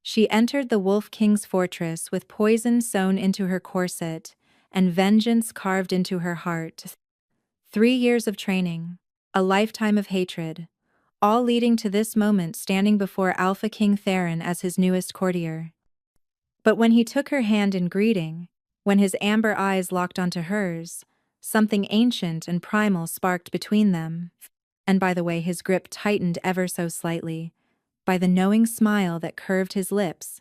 She entered the Wolf King's fortress with poison sewn into her corset and vengeance carved into her heart. 3 years of training, a lifetime of hatred, all leading to this moment standing before Alpha King Theron as his newest courtier. But when he took her hand in greeting, when his amber eyes locked onto hers, something ancient and primal sparked between them. And by the way his grip tightened ever so slightly, by the knowing smile that curved his lips,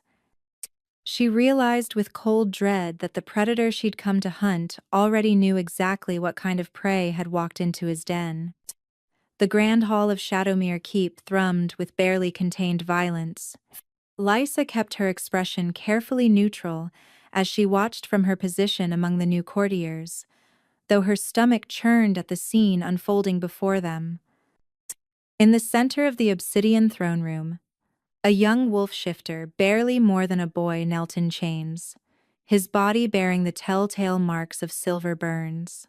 she realized with cold dread that the predator she'd come to hunt already knew exactly what kind of prey had walked into his den. The grand hall of Shadowmere Keep thrummed with barely contained violence. Lysa kept her expression carefully neutral as she watched from her position among the new courtiers, though her stomach churned at the scene unfolding before them. In the center of the obsidian throne room, a young wolf shifter, barely more than a boy, knelt in chains, his body bearing the telltale marks of silver burns.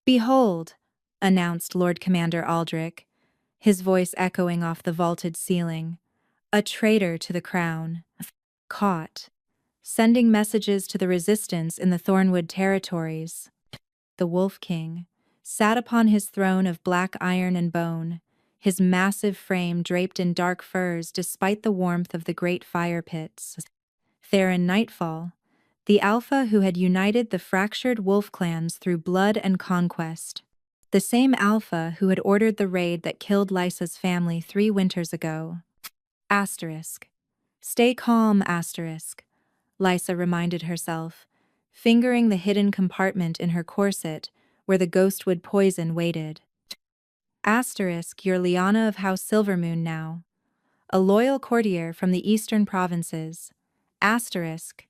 "Behold," announced Lord Commander Aldrich, his voice echoing off the vaulted ceiling, "a traitor to the crown. Caught. Sending messages to the resistance in the Thornwood territories." The Wolf King sat upon his throne of black iron and bone, his massive frame draped in dark furs despite the warmth of the great fire pits. Theron Nightfall, the Alpha who had united the fractured wolf clans through blood and conquest. The same Alpha who had ordered the raid that killed Lysa's family 3 winters ago. Asterisk. Stay calm, asterisk, Lysa reminded herself, fingering the hidden compartment in her corset where the ghostwood poison waited. Asterisk, you're Lyanna of House Silvermoon now, a loyal courtier from the eastern provinces. Asterisk.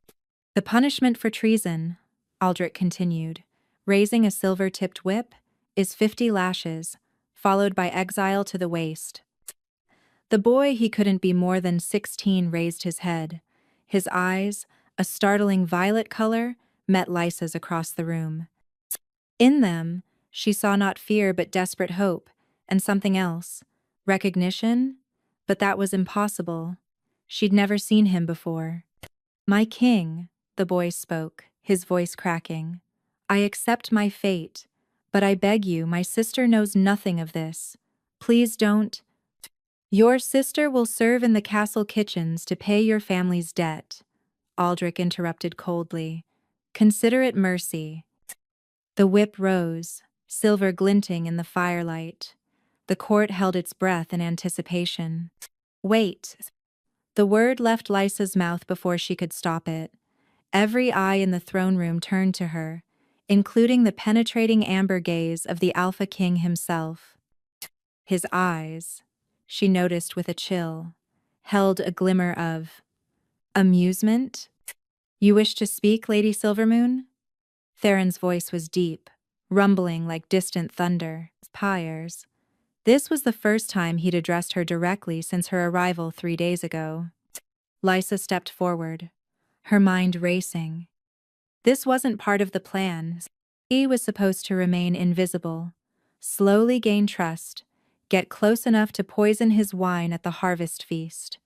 The punishment for treason, Aldrich continued, raising a silver-tipped whip, is 50 lashes, followed by exile to the waste. The boy, he couldn't be more than 16, raised his head. His eyes, a startling violet color, met Lysa's across the room. In them, she saw not fear but desperate hope, and something else, recognition, but that was impossible. She'd never seen him before. "My king," the boy spoke, his voice cracking. "I accept my fate, but I beg you, my sister knows nothing of this. Please don't." "Your sister will serve in the castle kitchens to pay your family's debt," Aldrich interrupted coldly. "Consider it mercy." The whip rose, silver glinting in the firelight. The court held its breath in anticipation. "Wait." The word left Lysa's mouth before she could stop it. Every eye in the throne room turned to her, including the penetrating amber gaze of the Alpha King himself. His eyes, she noticed with a chill, held a glimmer of amusement. "You wish to speak, Lady Silvermoon?" Theron's voice was deep, rumbling like distant thunder. Pyres. This was the first time he'd addressed her directly since her arrival 3 days ago. Lysa stepped forward, her mind racing. This wasn't part of the plan. He was supposed to remain invisible, slowly gain trust, get close enough to poison his wine at the harvest feast.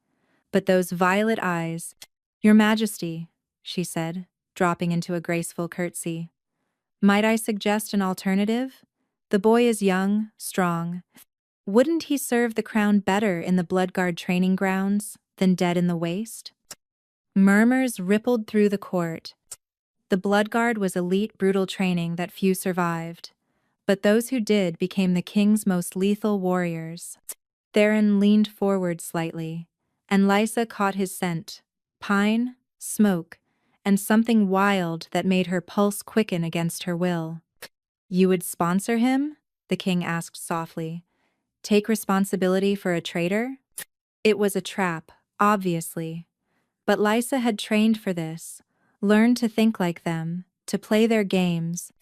But those violet eyes— "Your Majesty," she said, dropping into a graceful curtsy. "Might I suggest an alternative? The boy is young, strong. Wouldn't he serve the crown better in the Bloodguard training grounds than dead in the waste?" Murmurs rippled through the court. The Bloodguard was elite, brutal training that few survived, but those who did became the king's most lethal warriors. Theron leaned forward slightly, and Lysa caught his scent: pine, smoke, and something wild that made her pulse quicken against her will. "You would sponsor him?" the king asked softly. "Take responsibility for a traitor?" It was a trap, obviously. But Lysa had trained for this, learned to think like them, to play their games.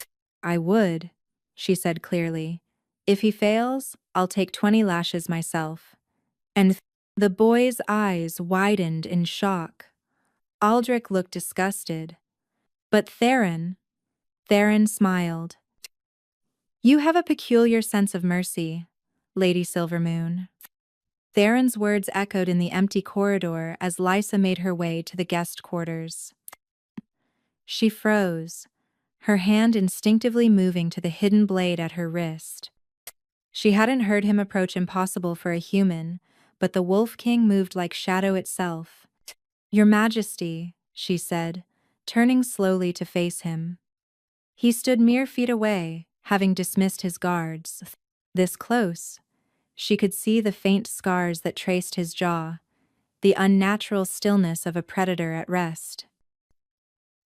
"I would," she said clearly. "If he fails, I'll take 20 lashes myself." And the boy's eyes widened in shock. Aldrich looked disgusted. But Theron smiled. "You have a peculiar sense of mercy, Lady Silvermoon." Theron's words echoed in the empty corridor as Lysa made her way to the guest quarters. She froze, her hand instinctively moving to the hidden blade at her wrist. She hadn't heard him approach impossible for a human, but the Wolf King moved like shadow itself. "Your Majesty," she said, turning slowly to face him. He stood mere feet away, having dismissed his guards. This close, she could see the faint scars that traced his jaw, the unnatural stillness of a predator at rest.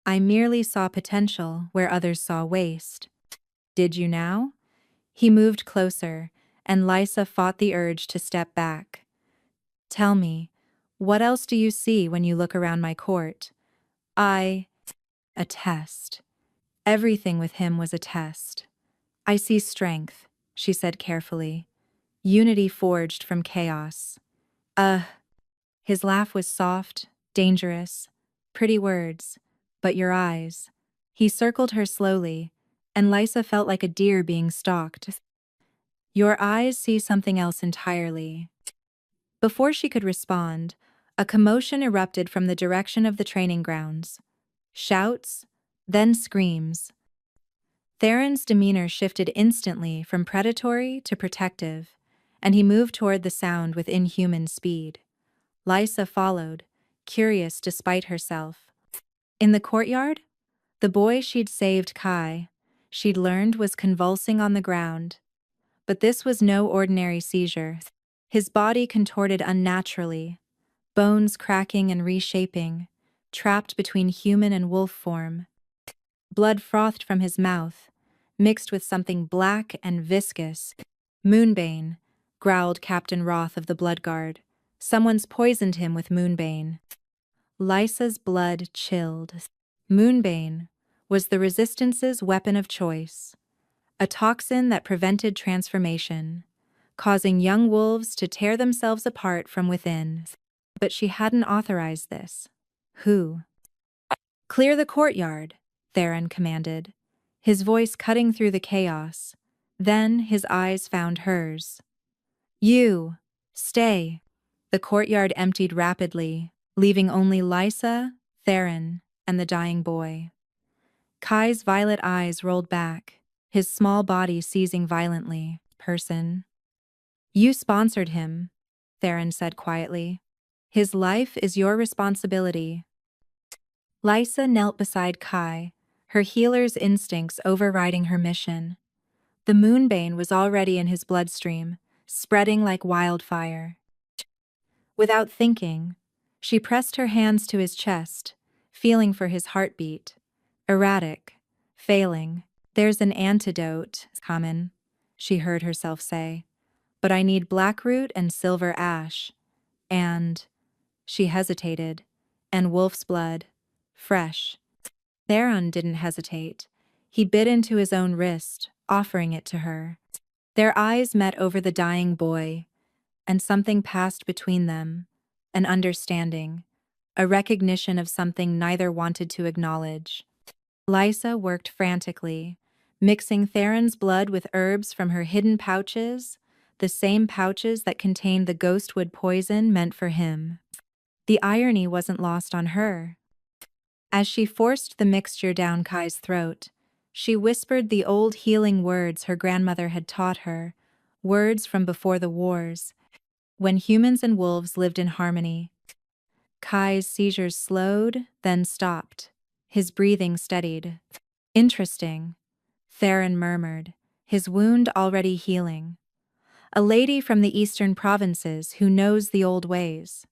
"I merely saw potential where others saw waste. Did you now?" He moved closer, and Lysa fought the urge to step back. "Tell me, what else do you see when you look around my court?" A test. Everything with him was a test. "I see strength," she said carefully. "Unity forged from chaos." His laugh was soft, dangerous. "Pretty words. But your eyes." He circled her slowly, and Lysa felt like a deer being stalked. "Your eyes see something else entirely." Before she could respond, a commotion erupted from the direction of the training grounds. Shouts, then screams. Theron's demeanor shifted instantly from predatory to protective, and he moved toward the sound with inhuman speed. Lysa followed, curious despite herself. In the courtyard, the boy she'd saved, Kai, she'd learned was convulsing on the ground. But this was no ordinary seizure. His body contorted unnaturally, bones cracking and reshaping, trapped between human and wolf form. Blood frothed from his mouth, mixed with something black and viscous. "Moonbane," growled Captain Roth of the Blood Guard. "Someone's poisoned him with moonbane." Lysa's blood chilled. Moonbane was the Resistance's weapon of choice, a toxin that prevented transformation, causing young wolves to tear themselves apart from within. But she hadn't authorized this. Who? "Clear the courtyard," Theron commanded, his voice cutting through the chaos. Then his eyes found hers. "You, stay." The courtyard emptied rapidly, leaving only Lysa, Theron, and the dying boy. Kai's violet eyes rolled back, his small body seizing violently. "Person." "You sponsored him," Theron said quietly. "His life is your responsibility." Lysa knelt beside Kai, her healer's instincts overriding her mission. The moonbane was already in his bloodstream, spreading like wildfire. Without thinking, she pressed her hands to his chest, feeling for his heartbeat. Erratic, failing. "There's an antidote, common," she heard herself say. "But I need blackroot and silver ash. And," she hesitated, "and wolf's blood. Fresh." Theron didn't hesitate. He bit into his own wrist, offering it to her. Their eyes met over the dying boy, and something passed between them, an understanding, a recognition of something neither wanted to acknowledge. Lysa worked frantically, mixing Theron's blood with herbs from her hidden pouches, the same pouches that contained the ghostwood poison meant for him. The irony wasn't lost on her. As she forced the mixture down Kai's throat, she whispered the old healing words her grandmother had taught her, words from before the wars, when humans and wolves lived in harmony. Kai's seizures slowed, then stopped. His breathing steadied. "Interesting," Theron murmured, his wound already healing. "A lady from the eastern provinces who knows the old ways.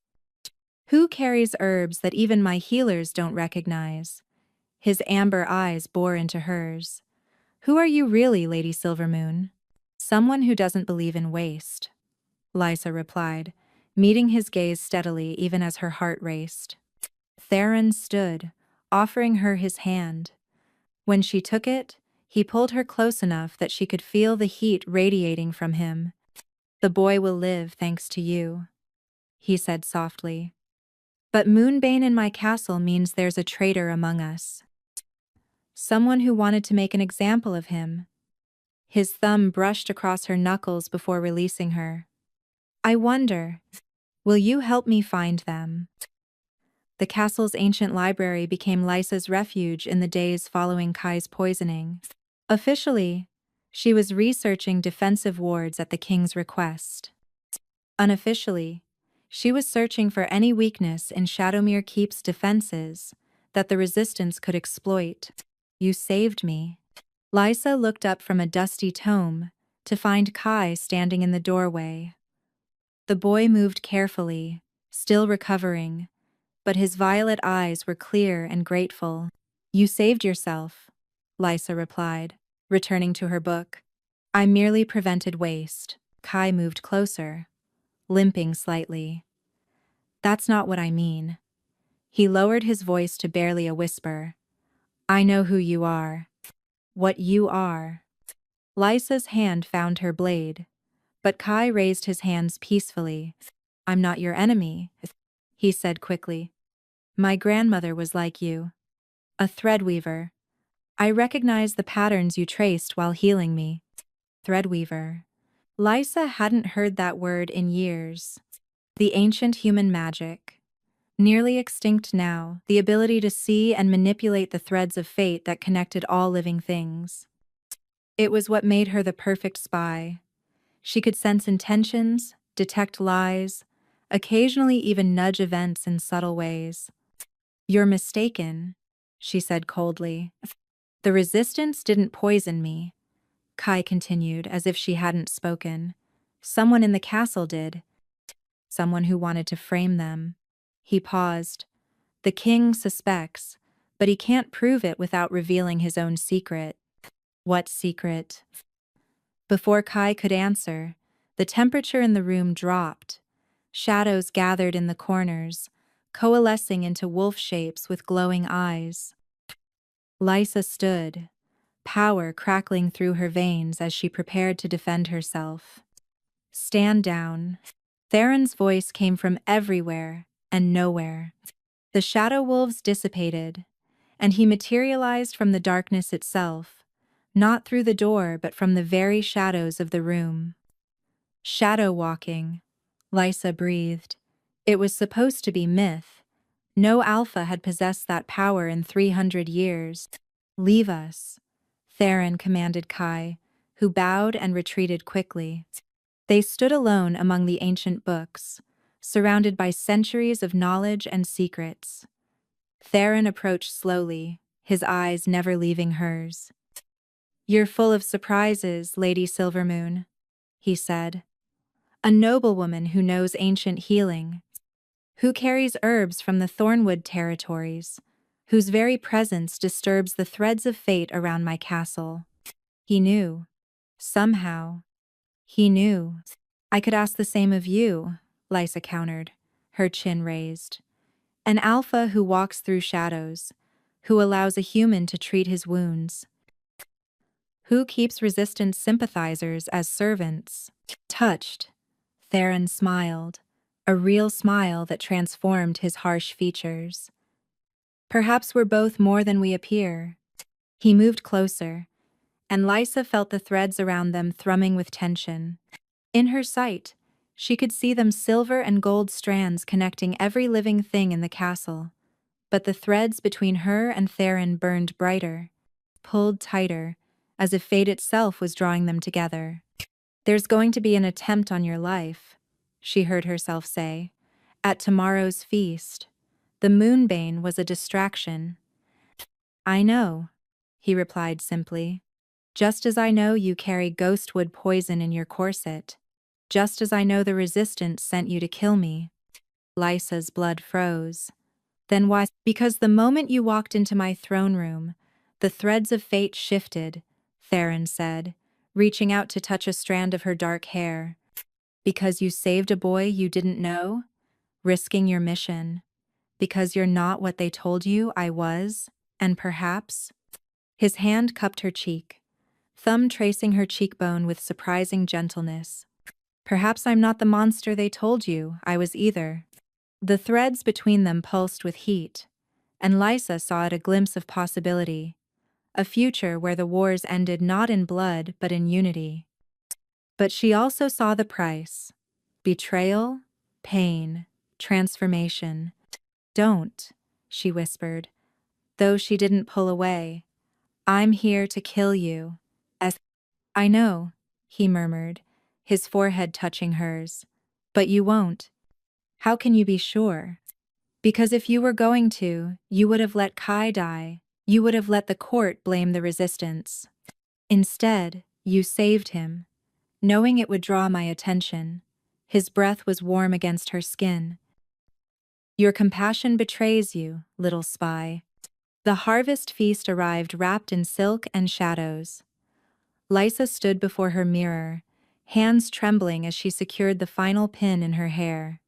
Who carries herbs that even my healers don't recognize?" His amber eyes bore into hers. "Who are you really, Lady Silvermoon?" "Someone who doesn't believe in waste," Lysa replied, meeting his gaze steadily even as her heart raced. Theron stood, offering her his hand. When she took it, he pulled her close enough that she could feel the heat radiating from him. "The boy will live thanks to you," he said softly. "But moonbane in my castle means there's a traitor among us. Someone who wanted to make an example of him." His thumb brushed across her knuckles before releasing her. I wonder, will you help me find them? The castle's ancient library became Lysa's refuge in the days following Kai's poisoning. Officially, she was researching defensive wards at the king's request. Unofficially, she was searching for any weakness in Shadowmere Keep's defenses that the resistance could exploit. You saved me. Lysa looked up from a dusty tome to find Kai standing in the doorway. The boy moved carefully, still recovering, but his violet eyes were clear and grateful. You saved yourself, Lysa replied, returning to her book. I merely prevented waste. Kai moved closer, limping slightly. That's not what I mean. He lowered his voice to barely a whisper. I know who you are. What you are. Lysa's hand found her blade, but Kai raised his hands peacefully. I'm not your enemy, he said quickly. My grandmother was like you. A threadweaver. I recognize the patterns you traced while healing me. Threadweaver. Lysa hadn't heard that word in years. The ancient human magic. Nearly extinct now, the ability to see and manipulate the threads of fate that connected all living things. It was what made her the perfect spy. She could sense intentions, detect lies, occasionally even nudge events in subtle ways. You're mistaken, she said coldly. The resistance didn't poison me, Kai continued as if she hadn't spoken. Someone in the castle did. Someone who wanted to frame them. He paused. The king suspects, but he can't prove it without revealing his own secret. What secret? Before Kai could answer, the temperature in the room dropped. Shadows gathered in the corners, coalescing into wolf shapes with glowing eyes. Lysa stood, power crackling through her veins as she prepared to defend herself. Stand down. Theron's voice came from everywhere and nowhere. The shadow wolves dissipated, and he materialized from the darkness itself, not through the door but from the very shadows of the room. Shadow walking, Lysa breathed. It was supposed to be myth. No alpha had possessed that power in 300 years. Leave us, Theron commanded Kai, who bowed and retreated quickly. They stood alone among the ancient books, surrounded by centuries of knowledge and secrets. Theron approached slowly, his eyes never leaving hers. You're full of surprises, Lady Silvermoon, he said. A noblewoman who knows ancient healing, who carries herbs from the Thornwood territories, whose very presence disturbs the threads of fate around my castle. He knew. Somehow. He knew. I could ask the same of you, Lysa countered, her chin raised. An alpha who walks through shadows, who allows a human to treat his wounds. Who keeps resistance sympathizers as servants. Touched. Theron smiled, a real smile that transformed his harsh features. Perhaps we're both more than we appear. He moved closer, and Lysa felt the threads around them thrumming with tension. In her sight, she could see them silver and gold strands connecting every living thing in the castle. But the threads between her and Theron burned brighter, pulled tighter, as if fate itself was drawing them together. There's going to be an attempt on your life, she heard herself say, at tomorrow's feast. The moonbane was a distraction. I know, he replied simply. Just as I know you carry ghostwood poison in your corset. Just as I know the resistance sent you to kill me. Lysa's blood froze. Then why? Because the moment you walked into my throne room, the threads of fate shifted, Theron said, reaching out to touch a strand of her dark hair. Because you saved a boy you didn't know? Risking your mission. Because you're not what they told you I was, and perhaps? His hand cupped her cheek, thumb tracing her cheekbone with surprising gentleness. Perhaps I'm not the monster they told you I was either. The threads between them pulsed with heat, and Lysa saw it a glimpse of possibility, a future where the wars ended not in blood but in unity. But she also saw the price. Betrayal, pain, transformation. Don't, she whispered, though she didn't pull away. I'm here to kill you. As I know, he murmured, his forehead touching hers. But you won't. How can you be sure? Because if you were going to, you would have let Kai die. You would have let the court blame the resistance. Instead, you saved him, knowing it would draw my attention. His breath was warm against her skin. Your compassion betrays you, little spy. The harvest feast arrived wrapped in silk and shadows. Lysa stood before her mirror, hands trembling as she secured the final pin in her hair.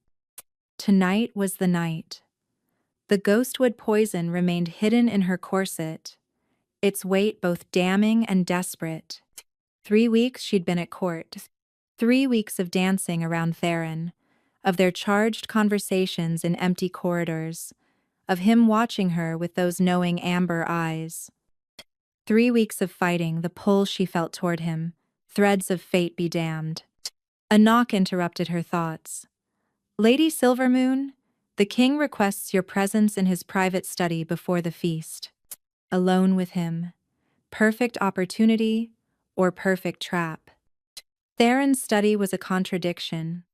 Tonight was the night. The ghostwood poison remained hidden in her corset, its weight both damning and desperate. 3 weeks she'd been at court. 3 weeks of dancing around Theron, of their charged conversations in empty corridors, of him watching her with those knowing amber eyes. 3 weeks of fighting the pull she felt toward him, threads of fate be damned. A knock interrupted her thoughts. Lady Silvermoon, the king requests your presence in his private study before the feast. Alone with him. Perfect opportunity or perfect trap. Theron's study was a contradiction,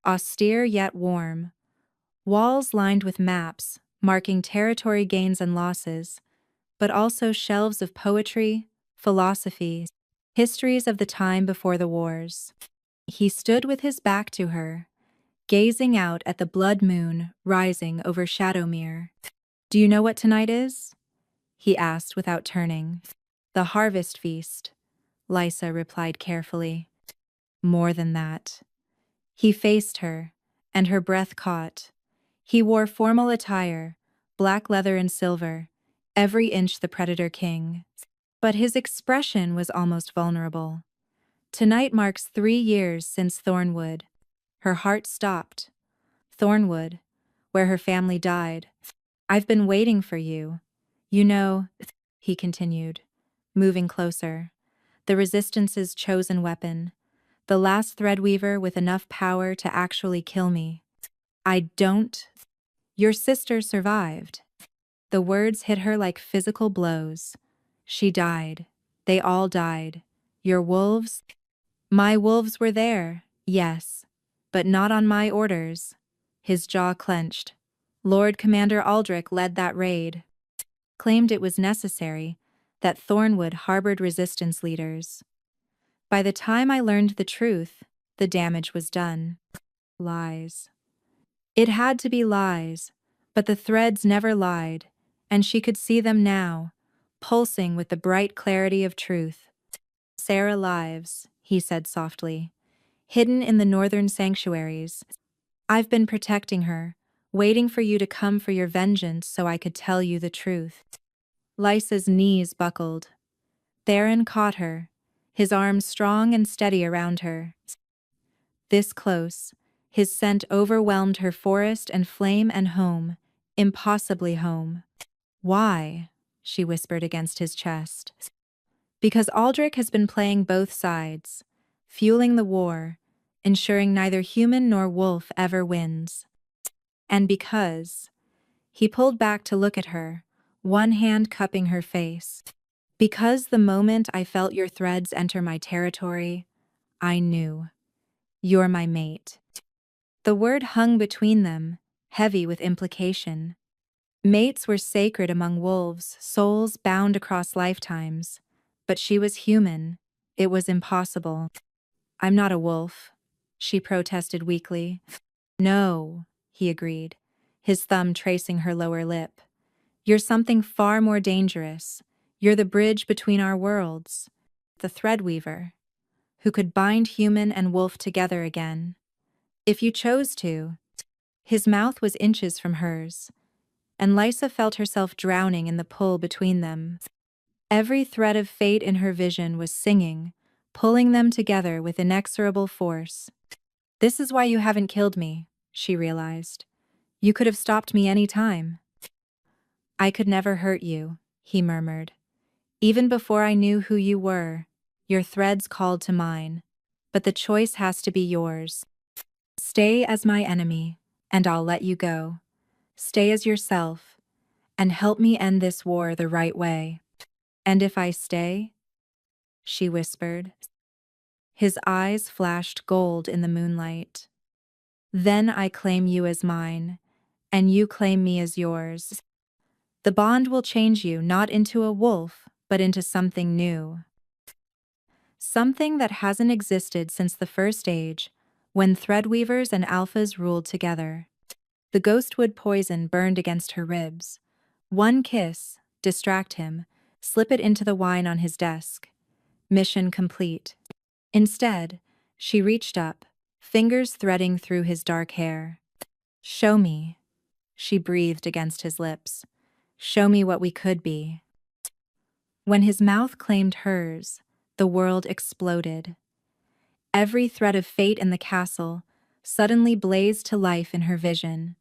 austere yet warm. Walls lined with maps, marking territory gains and losses, but also shelves of poetry, philosophy, histories of the time before the wars. He stood with his back to her, gazing out at the blood moon rising over Shadowmere. Do you know what tonight is? He asked without turning. The harvest feast, Lysa replied carefully. More than that. He faced her, and her breath caught. He wore formal attire, black leather and silver, every inch the predator king. But his expression was almost vulnerable. Tonight marks 3 years since Thornwood. Her heart stopped. Thornwood, where her family died. I've been waiting for you. You know, he continued, moving closer. The Resistance's chosen weapon. The last threadweaver with enough power to actually kill me. I don't. Your sister survived. The words hit her like physical blows. She died. They all died. Your wolves? My wolves were there, yes, but not on my orders. His jaw clenched. Lord Commander Aldrich led that raid. Claimed it was necessary, that Thornwood harbored resistance leaders. By the time I learned the truth, the damage was done. Lies. It had to be lies, but the threads never lied, and she could see them now, pulsing with the bright clarity of truth. Sarah lives, he said softly, hidden in the northern sanctuaries. I've been protecting her, waiting for you to come for your vengeance so I could tell you the truth. Lysa's knees buckled. Theron caught her, his arms strong and steady around her. This close, his scent overwhelmed her forest and flame and home, impossibly home. Why? She whispered against his chest. Because Aldrich has been playing both sides, fueling the war, ensuring neither human nor wolf ever wins. And because he pulled back to look at her, one hand cupping her face. Because the moment I felt your threads enter my territory, I knew. You're my mate. The word hung between them, heavy with implication. Mates were sacred among wolves, souls bound across lifetimes. But she was human. It was impossible. I'm not a wolf, she protested weakly. No, he agreed, his thumb tracing her lower lip. You're something far more dangerous. You're the bridge between our worlds. The threadweaver, who could bind human and wolf together again. If you chose to. His mouth was inches from hers, and Lysa felt herself drowning in the pull between them. Every thread of fate in her vision was singing, pulling them together with inexorable force. This is why you haven't killed me, she realized. You could have stopped me any time. I could never hurt you, he murmured. Even before I knew who you were, your threads called to mine. But the choice has to be yours. Stay as my enemy, and I'll let you go. Stay as yourself, and help me end this war the right way. And if I stay, she whispered. His eyes flashed gold in the moonlight. Then I claim you as mine, and you claim me as yours. The bond will change you not into a wolf, but into something new. Something that hasn't existed since the first age, when threadweavers and alphas ruled together. The ghostwood poison burned against her ribs. One kiss, distract him, slip it into the wine on his desk. Mission complete. Instead, she reached up, fingers threading through his dark hair. Show me, she breathed against his lips. Show me what we could be. When his mouth claimed hers, the world exploded. Every thread of fate in the castle suddenly blazed to life in her vision.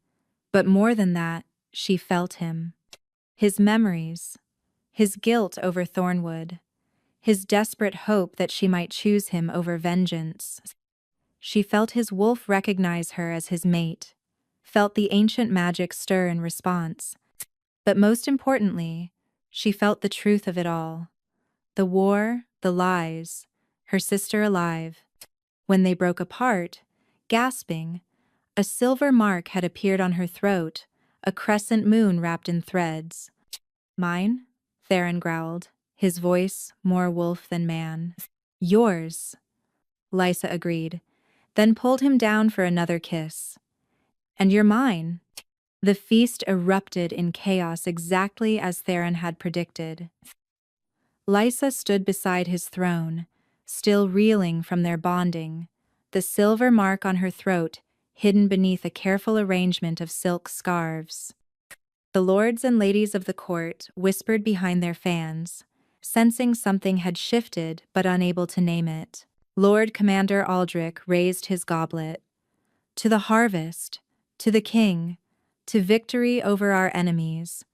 But more than that, she felt him. His memories, his guilt over Thornwood, his desperate hope that she might choose him over vengeance. She felt his wolf recognize her as his mate, felt the ancient magic stir in response. But most importantly, she felt the truth of it all. The war, the lies, her sister alive. When they broke apart, gasping, a silver mark had appeared on her throat, a crescent moon wrapped in threads. Mine? Theron growled, his voice more wolf than man. Yours, Lysa agreed, then pulled him down for another kiss. And you're mine. The feast erupted in chaos exactly as Theron had predicted. Lysa stood beside his throne, still reeling from their bonding, the silver mark on her throat hidden beneath a careful arrangement of silk scarves. The lords and ladies of the court whispered behind their fans, sensing something had shifted but unable to name it. Lord Commander Aldrich raised his goblet. To the harvest, to the king, to victory over our enemies.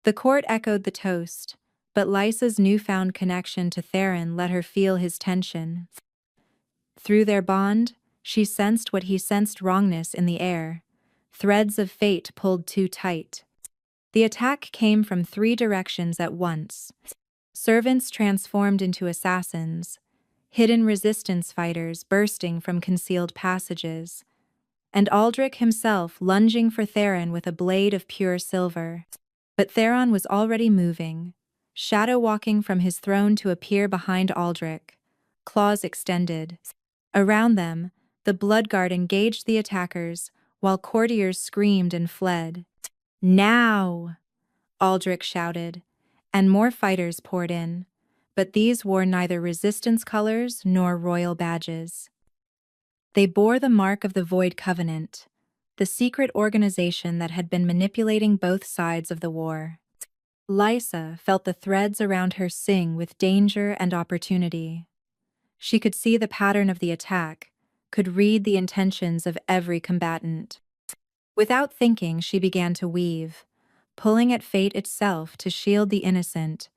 The court echoed the toast, but Lysa's newfound connection to Theron let her feel his tension. Through their bond, she sensed what he sensed: wrongness in the air, threads of fate pulled too tight. The attack came from 3 directions at once. Servants transformed into assassins, hidden resistance fighters bursting from concealed passages, and Aldrich himself lunging for Theron with a blade of pure silver. But Theron was already moving, shadow walking from his throne to appear behind Aldrich, claws extended. Around them, the Bloodguard engaged the attackers, while courtiers screamed and fled. Now! Aldrich shouted, and more fighters poured in, but these wore neither resistance colors nor royal badges. They bore the mark of the Void Covenant, the secret organization that had been manipulating both sides of the war. Lysa felt the threads around her sing with danger and opportunity. She could see the pattern of the attack, could read the intentions of every combatant. Without thinking, she began to weave, pulling at fate itself to shield the innocent,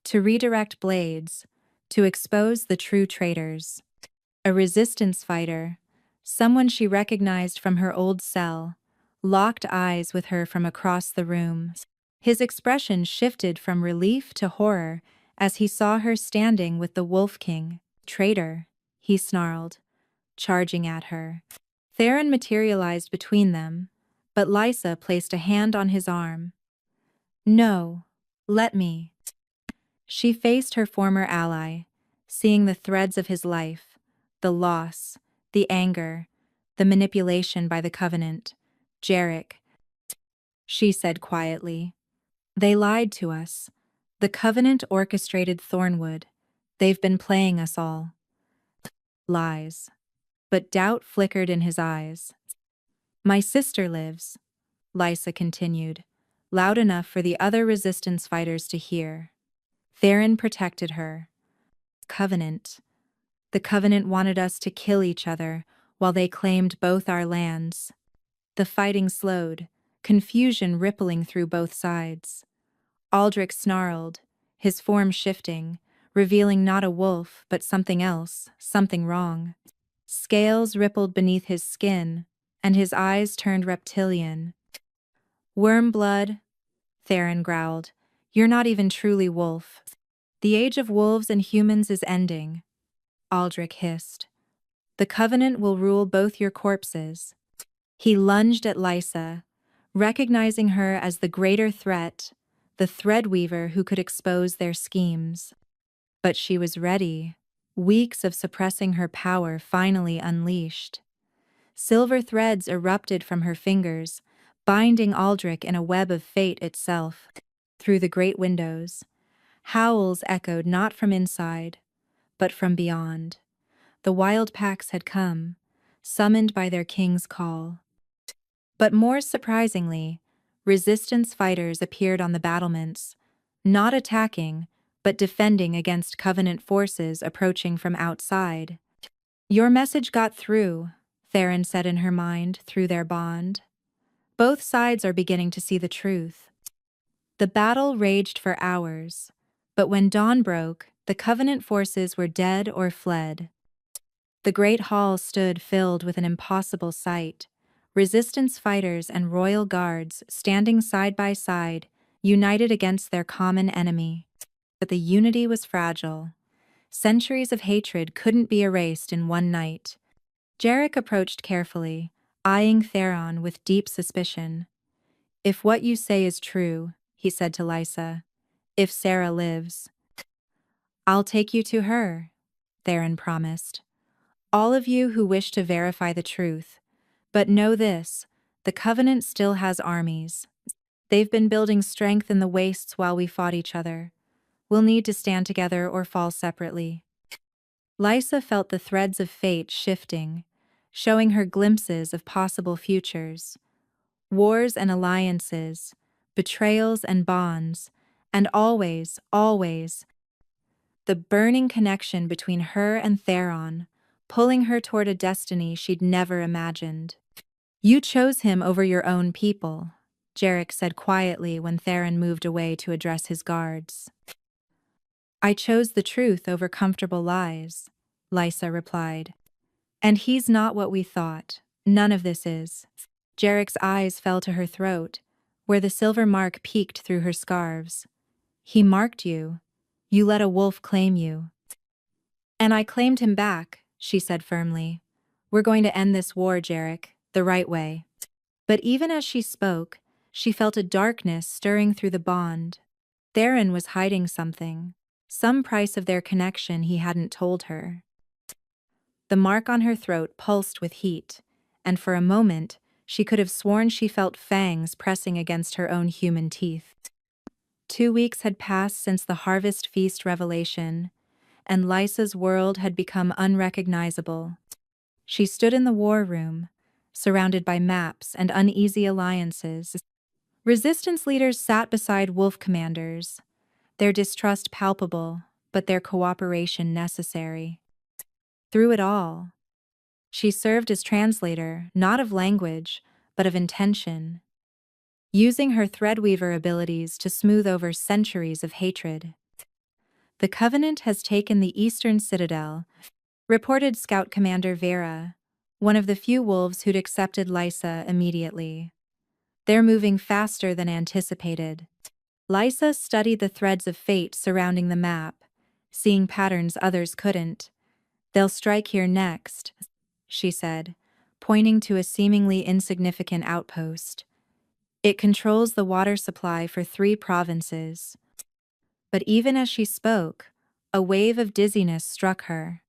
to redirect blades, to expose the true traitors. A resistance fighter, someone she recognized from her old cell, locked eyes with her from across the room. His expression shifted from relief to horror as he saw her standing with the Wolf King. Traitor, he snarled, charging at her. Theron materialized between them, but Lysa placed a hand on his arm. No, let me. She faced her former ally, seeing the threads of his life, the loss, the anger, the manipulation by the Covenant. Jarek, she said quietly. They lied to us. The Covenant orchestrated Thornwood. They've been playing us all. Lies. But doubt flickered in his eyes. My sister lives, Lysa continued, loud enough for the other resistance fighters to hear. Theron protected her. Covenant. The Covenant wanted us to kill each other while they claimed both our lands. The fighting slowed, confusion rippling through both sides. Aldrich snarled, his form shifting, revealing not a wolf but something else, something wrong. Scales rippled beneath his skin, and his eyes turned reptilian. Worm blood, Theron growled. You're not even truly wolf. The age of wolves and humans is ending, Aldrich hissed. The Covenant will rule both your corpses. He lunged at Lysa, recognizing her as the greater threat, the threadweaver who could expose their schemes. But she was ready, weeks of suppressing her power finally unleashed. Silver threads erupted from her fingers, binding Aldrich in a web of fate itself. Through the great windows, howls echoed not from inside, but from beyond. The wild packs had come, summoned by their king's call. But more surprisingly, resistance fighters appeared on the battlements, not attacking, but defending against Covenant forces approaching from outside. Your message got through, Theron said in her mind through their bond. Both sides are beginning to see the truth. The battle raged for hours, but when dawn broke, the Covenant forces were dead or fled. The great hall stood filled with an impossible sight, resistance fighters and royal guards standing side by side, united against their common enemy. But the unity was fragile. Centuries of hatred couldn't be erased in one night. Jarek approached carefully, eyeing Theron with deep suspicion. If what you say is true, he said to Lysa, if Sarah lives, I'll take you to her, Theron promised. All of you who wish to verify the truth. But know this, the Covenant still has armies. They've been building strength in the wastes while we fought each other. We'll need to stand together or fall separately. Lysa felt the threads of fate shifting, showing her glimpses of possible futures. Wars and alliances, betrayals and bonds, and always, always, the burning connection between her and Theron, pulling her toward a destiny she'd never imagined. You chose him over your own people, Jarek said quietly when Theron moved away to address his guards. I chose the truth over comfortable lies, Lysa replied. And he's not what we thought. None of this is. Jarek's eyes fell to her throat, where the silver mark peeked through her scarves. He marked you. You let a wolf claim you. And I claimed him back, she said firmly. We're going to end this war, Jarek, the right way. But even as she spoke, she felt a darkness stirring through the bond. Theron was hiding something, some price of their connection he hadn't told her. The mark on her throat pulsed with heat, and for a moment, she could have sworn she felt fangs pressing against her own human teeth. 2 weeks had passed since the Harvest Feast revelation, and Lysa's world had become unrecognizable. She stood in the war room, surrounded by maps and uneasy alliances. Resistance leaders sat beside wolf commanders, their distrust palpable, but their cooperation necessary. Through it all, she served as translator, not of language, but of intention, using her threadweaver abilities to smooth over centuries of hatred. The Covenant has taken the Eastern Citadel, reported Scout Commander Vera, one of the few wolves who'd accepted Lysa immediately. They're moving faster than anticipated. Lysa studied the threads of fate surrounding the map, seeing patterns others couldn't. They'll strike here next, she said, pointing to a seemingly insignificant outpost. It controls the water supply for 3 provinces. But even as she spoke, a wave of dizziness struck her.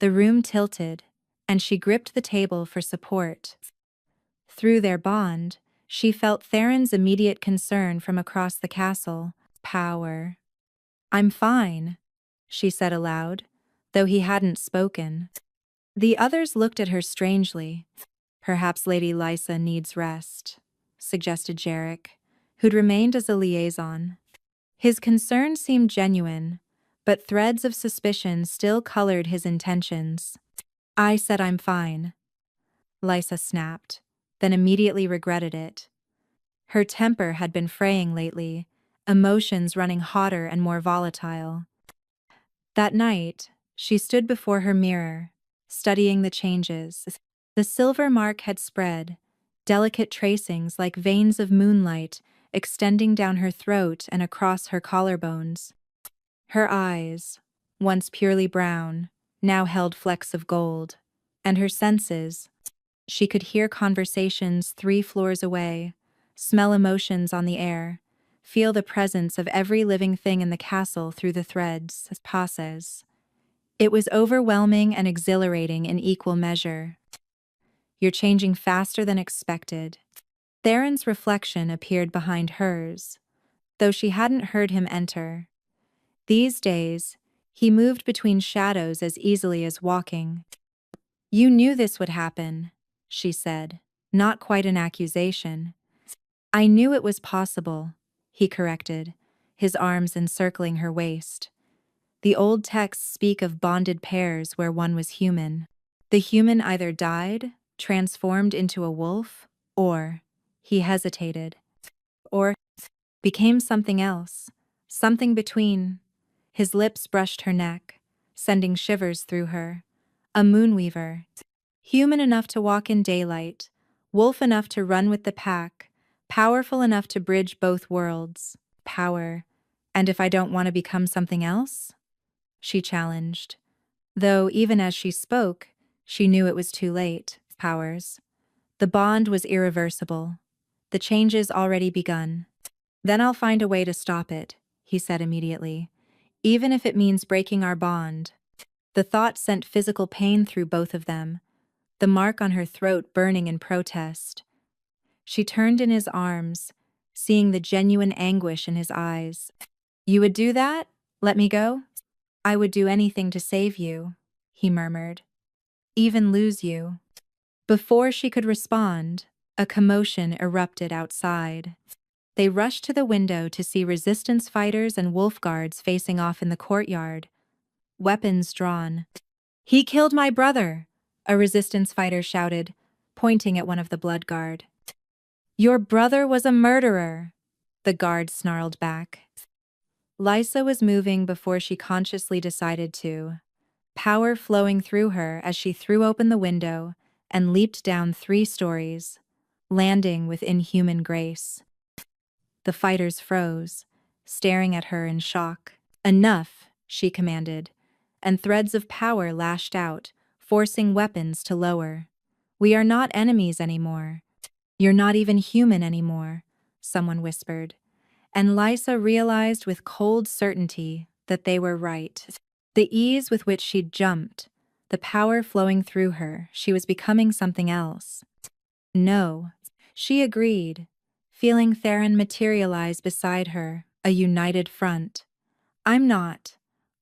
The room tilted, and she gripped the table for support. Through their bond, she felt Theron's immediate concern from across the castle. Power. I'm fine, she said aloud, though he hadn't spoken. The others looked at her strangely. Perhaps Lady Lysa needs rest, suggested Jarek, who'd remained as a liaison. His concern seemed genuine, but threads of suspicion still colored his intentions. I said I'm fine, Lysa snapped, then immediately regretted it. Her temper had been fraying lately, emotions running hotter and more volatile. That night, she stood before her mirror, studying the changes. The silver mark had spread, delicate tracings like veins of moonlight extending down her throat and across her collarbones. Her eyes, once purely brown, now held flecks of gold, and her senses, she could hear conversations 3 floors away, smell emotions on the air, feel the presence of every living thing in the castle through the threads, passes. It was overwhelming and exhilarating in equal measure. You're changing faster than expected. Theron's reflection appeared behind hers, though she hadn't heard him enter. These days, he moved between shadows as easily as walking. "You knew this would happen," she said, not quite an accusation. "I knew it was possible," he corrected, his arms encircling her waist. The old texts speak of bonded pairs where one was human. The human either died, transformed into a wolf, or, he hesitated, or became something else, something between. His lips brushed her neck, sending shivers through her. A moonweaver. Human enough to walk in daylight, wolf enough to run with the pack, powerful enough to bridge both worlds. Power. And if I don't want to become something else? She challenged. Though even as she spoke, she knew it was too late. Powers. The bond was irreversible. The changes already begun. "Then I'll find a way to stop it," he said immediately. "Even if it means breaking our bond." The thought sent physical pain through both of them, the mark on her throat burning in protest. She turned in his arms, seeing the genuine anguish in his eyes. "You would do that? Let me go?" "I would do anything to save you," he murmured. "Even lose you." Before she could respond, a commotion erupted outside. They rushed to the window to see resistance fighters and wolf guards facing off in the courtyard, weapons drawn. "He killed my brother!" a resistance fighter shouted, pointing at one of the blood guard. "Your brother was a murderer!" the guard snarled back. Lysa was moving before she consciously decided to, power flowing through her as she threw open the window and leaped down 3 stories, landing with inhuman grace. The fighters froze, staring at her in shock. "Enough," she commanded, and threads of power lashed out, forcing weapons to lower. "We are not enemies anymore. You're not even human anymore," someone whispered. And Lysa realized with cold certainty that they were right. The ease with which she'd jumped, the power flowing through her, she was becoming something else. "No," she agreed, feeling Theron materialize beside her, a united front. "I'm not.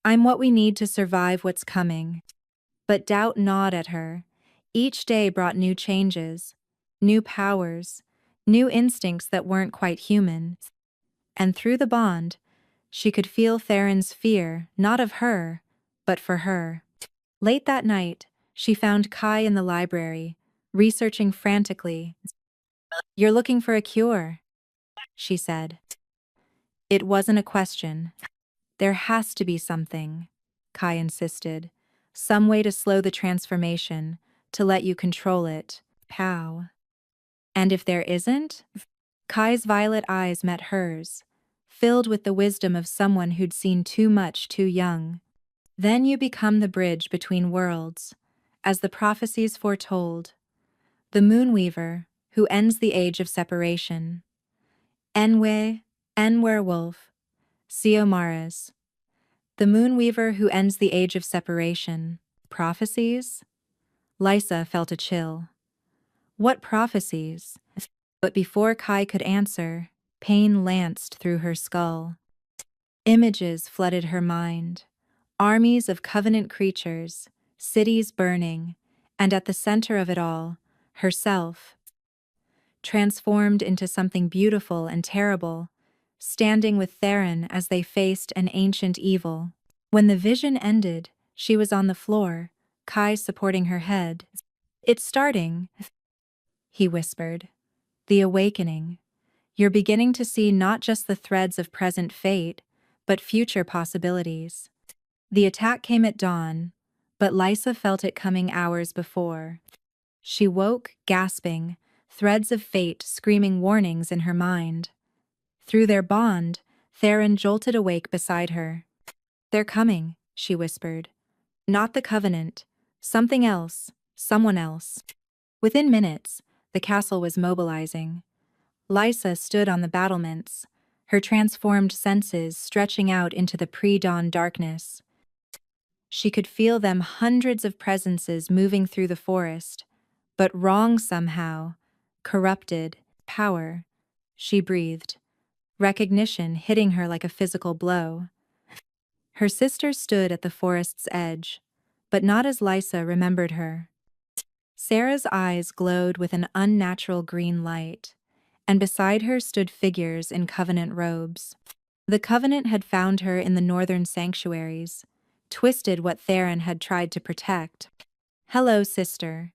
I'm what we need to survive what's coming." But doubt gnawed at her. Each day brought new changes, new powers, new instincts that weren't quite human. And through the bond, she could feel Theron's fear, not of her, but for her. Late that night, she found Kai in the library, researching frantically. "You're looking for a cure," she said. It wasn't a question. "There has to be something," Kai insisted. "Some way to slow the transformation, to let you control it." How? "And if there isn't?" Kai's violet eyes met hers, filled with the wisdom of someone who'd seen too much too young. "Then you become the bridge between worlds, as the prophecies foretold. The Moonweaver, who ends the age of separation. Enwe, En Werewolf, Siomares. The Moonweaver who ends the age of separation. Prophecies?" Lysa felt a chill. What prophecies? But before Kai could answer, pain lanced through her skull. Images flooded her mind. Armies of covenant creatures, cities burning, and at the center of it all, herself, transformed into something beautiful and terrible, standing with Theron as they faced an ancient evil. When the vision ended, she was on the floor, Kai supporting her head. "It's starting," he whispered. "The awakening. You're beginning to see not just the threads of present fate, but future possibilities." The attack came at dawn, But Lysa felt it coming hours before. She woke, gasping, threads of fate screaming warnings in her mind. Through their bond, Theron jolted awake beside her. "They're coming," she whispered. "Not the Covenant. Something else. Someone else." Within minutes, the castle was mobilizing. Lysa stood on the battlements, her transformed senses stretching out into the pre-dawn darkness. She could feel them hundreds of presences moving through the forest, but wrong somehow, corrupted, power. She breathed, recognition hitting her like a physical blow. Her sister stood at the forest's edge, but not as Lysa remembered her. Sarah's eyes glowed with an unnatural green light, and beside her stood figures in Covenant robes. The Covenant had found her in the northern sanctuaries, twisted what Theron had tried to protect. "Hello, sister."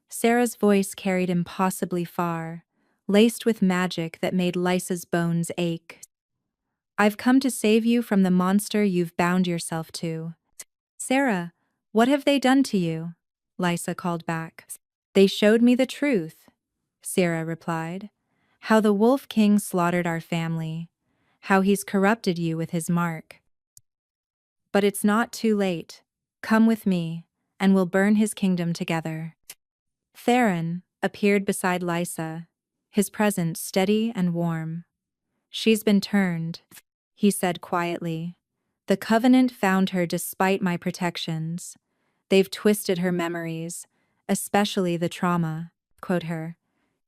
Sarah's voice carried impossibly far, laced with magic that made Lysa's bones ache. "I've come to save you from the monster you've bound yourself to." "Sarah, what have they done to you?" Lysa called back. "They showed me the truth," Sarah replied. "How the Wolf King slaughtered our family. How he's corrupted you with his mark. But it's not too late. Come with me, and we'll burn his kingdom together." Theron appeared beside Lysa, his presence steady and warm. "She's been turned," he said quietly. "The Covenant found her despite my protections. They've twisted her memories, especially the trauma." Quote her.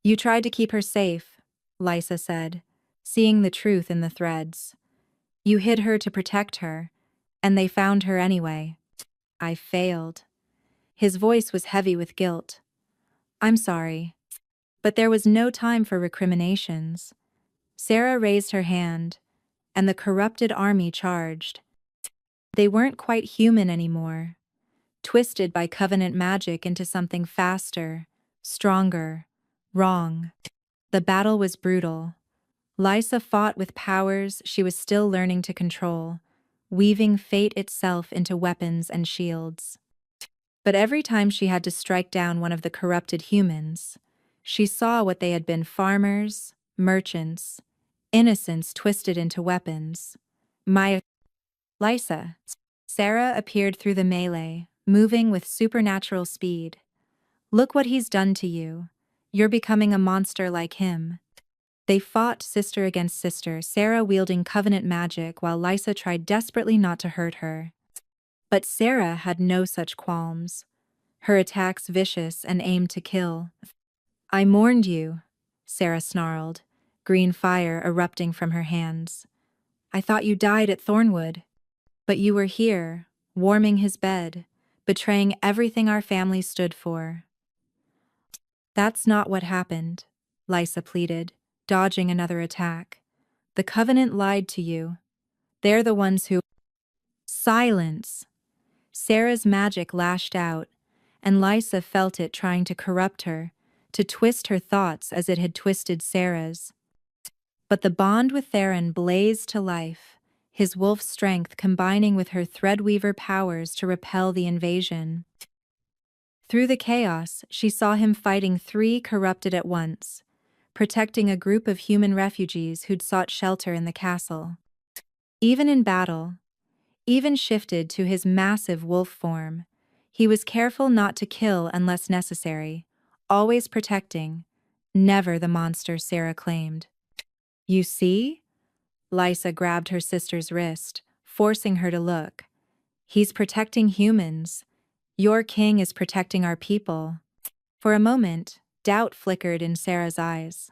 "You tried to keep her safe," Lysa said, seeing the truth in the threads. "You hid her to protect her, and they found her anyway." "I failed." His voice was heavy with guilt. "I'm sorry." But there was no time for recriminations. Sarah raised her hand, and the corrupted army charged. They weren't quite human anymore, twisted by Covenant magic into something faster, stronger, wrong. The battle was brutal. Lysa fought with powers she was still learning to control, weaving fate itself into weapons and shields. But every time she had to strike down one of the corrupted humans, she saw what they had been: farmers, merchants, innocents twisted into weapons. Lysa. Sarah appeared through the melee, moving with supernatural speed. "Look what he's done to you. You're becoming a monster like him." They fought sister against sister, Sarah wielding Covenant magic while Lysa tried desperately not to hurt her. But Sarah had no such qualms, her attacks vicious and aimed to kill. "I mourned you," Sarah snarled, green fire erupting from her hands. "I thought you died at Thornwood. But you were here, warming his bed, betraying everything our family stood for." "That's not what happened," Lysa pleaded, dodging another attack. "The Covenant lied to you. They're the ones who—" "Silence!" Sarah's magic lashed out, and Lysa felt it trying to corrupt her, to twist her thoughts as it had twisted Sarah's. But the bond with Theron blazed to life, his wolf strength combining with her threadweaver powers to repel the invasion. Through the chaos, she saw him fighting three corrupted at once, protecting a group of human refugees who'd sought shelter in the castle. Even in battle, even shifted to his massive wolf form, he was careful not to kill unless necessary, always protecting, never the monster Sarah claimed. "You see?" Lysa grabbed her sister's wrist, forcing her to look. "He's protecting humans. Your king is protecting our people." For a moment, doubt flickered in Sarah's eyes.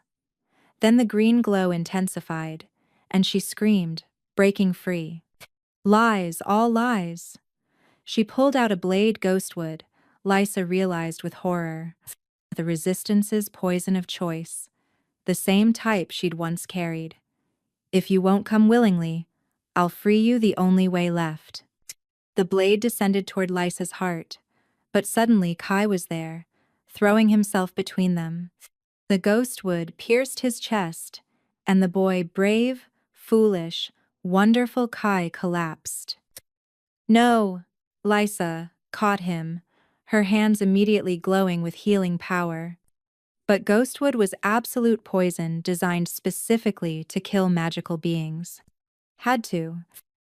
Then the green glow intensified, and she screamed, breaking free. "Lies, all lies." She pulled out a blade ghostwood, Lysa realized with horror. The Resistance's poison of choice, the same type she'd once carried. "If you won't come willingly, I'll free you the only way left." The blade descended toward Lysa's heart, but suddenly Kai was there, throwing himself between them. The ghostwood pierced his chest, and the boy, brave, foolish, wonderful Kai, collapsed. "No, Lysa," caught him, her hands immediately glowing with healing power. But ghostwood was absolute poison designed specifically to kill magical beings. Had to,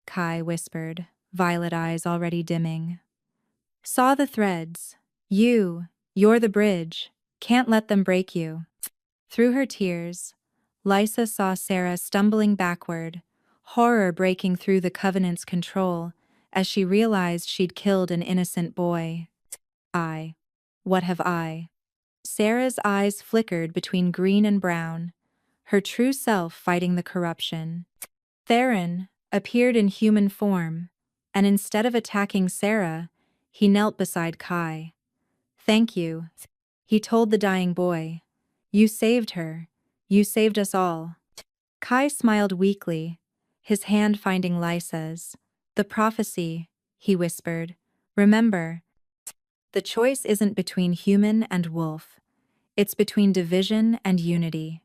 Kai whispered, violet eyes already dimming. Saw the threads. You're the bridge. Can't let them break you. Through her tears, Lysa saw Sarah stumbling backward, horror breaking through the Covenant's control as she realized she'd killed an innocent boy. What have I? Sarah's eyes flickered between green and brown, her true self fighting the corruption. Theron appeared in human form, and instead of attacking Sarah, he knelt beside Kai. Thank you, he told the dying boy. You saved her. You saved us all. Kai smiled weakly, his hand finding Lysa's. The prophecy, he whispered. Remember, the choice isn't between human and wolf. It's between division and unity.